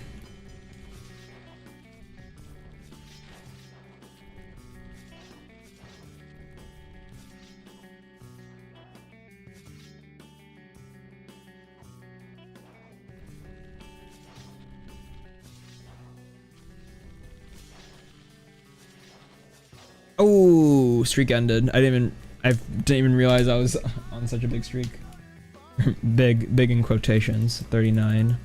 Oh, streak ended. I didn't even realize I was on such a big streak. big in quotations. 39.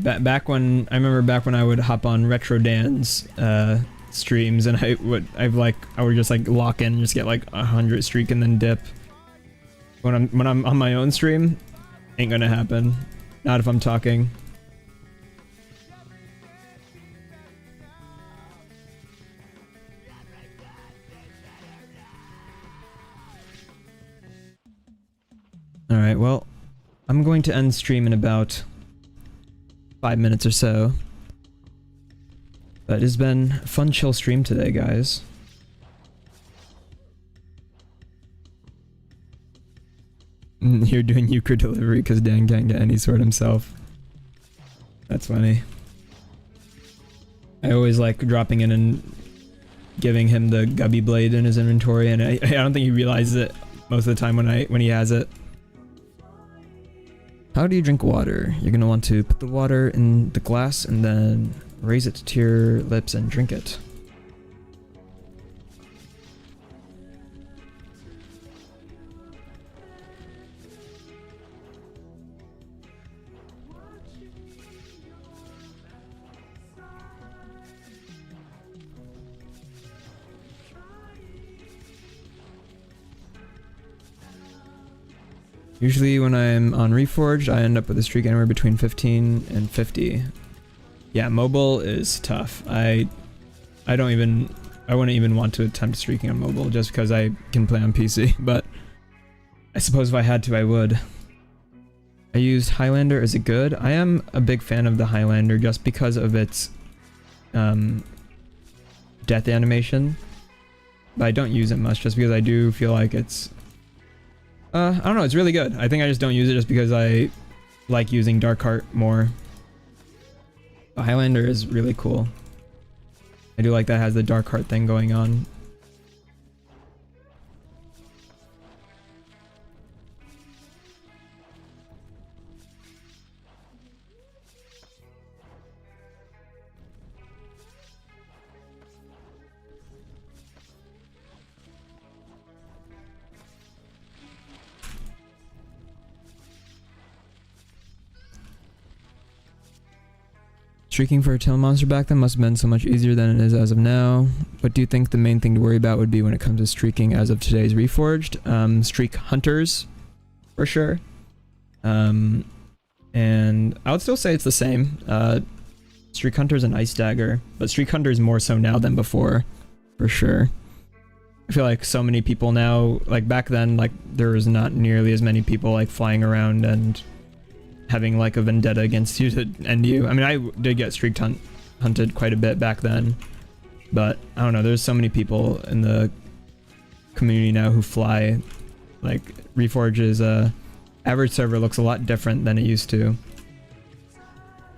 Back when I would hop on Retro Dan's streams, and I would just like lock in and just get like 100 streak and then dip. When I'm on my own stream, ain't gonna happen. Not if I'm talking. Alright, well, I'm going to end stream in about 5 minutes or so. But it has been a fun chill stream today, guys. You're doing euchre delivery because Dan can't get any sword himself. That's funny. I always like dropping in and giving him the gubby blade in his inventory, and I don't think he realizes it most of the time when he has it. How do you drink water? You're gonna want to put the water in the glass and then raise it to your lips and drink it. Usually when I'm on Reforged, I end up with a streak anywhere between 15 and 50. Yeah, mobile is tough. I wouldn't even want to attempt streaking on mobile just because I can play on PC, but I suppose if I had to, I would. I used Highlander. Is it good? I am a big fan of the Highlander just because of its death animation, but I don't use it much just because I do feel like it's I don't know, it's really good. I think I just don't use it just because I like using Darkheart more. The Highlander is really cool. I do like that it has the Darkheart thing going on. Streaking for a tail monster back then must have been so much easier than it is as of now. What do you think the main thing to worry about would be when it comes to streaking as of today's Reforged? Streak hunters, for sure. And I would still say it's the same. Streak hunters and ice dagger, but streak hunters more so now than before, for sure. I feel like so many people now, like back then, like there was not nearly as many people like flying around and having like a vendetta against you to end you. I mean, I did get streak hunted quite a bit back then, but I don't know, there's so many people in the community now who fly. Like Reforge's average server looks a lot different than it used to. And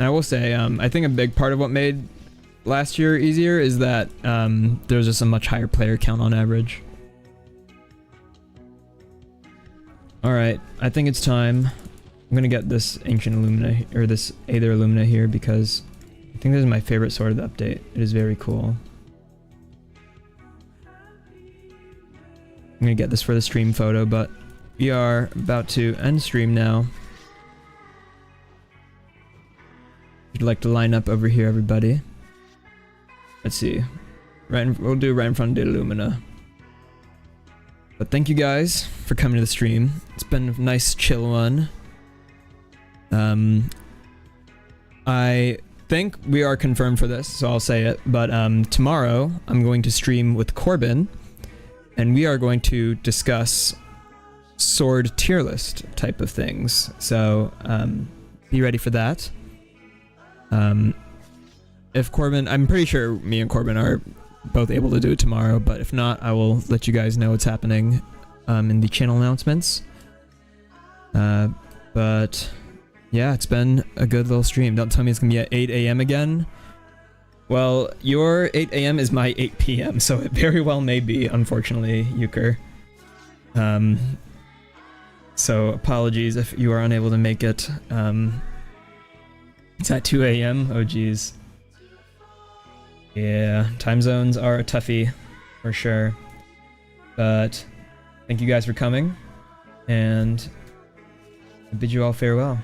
I will say, I think a big part of what made last year easier is that there's just a much higher player count on average. Alright, I think it's time. I'm gonna get this Ancient Illumina, or this Aether Illumina here, because I think this is my favorite sword of the update. It is very cool. I'm gonna get this for the stream photo, but we are about to end stream now. If you'd like to line up over here, everybody. Let's see. We'll do right in front of the Illumina. But thank you guys for coming to the stream. It's been a nice chill one. I think we are confirmed for this, so I'll say it. But tomorrow I'm going to stream with Corbin, and we are going to discuss sword tier list type of things. So be ready for that. If Corbin, I'm pretty sure me and Corbin are both able to do it tomorrow, but if not, I will let you guys know what's happening in the channel announcements. But yeah, it's been a good little stream. Don't tell me it's gonna be at 8 a.m. again. Well, your 8 a.m. is my 8 p.m., so it very well may be, unfortunately, Euchre. So apologies if you are unable to make it. It's at 2 a.m. Oh geez. Yeah, time zones are a toughie, for sure. But thank you guys for coming, and I bid you all farewell.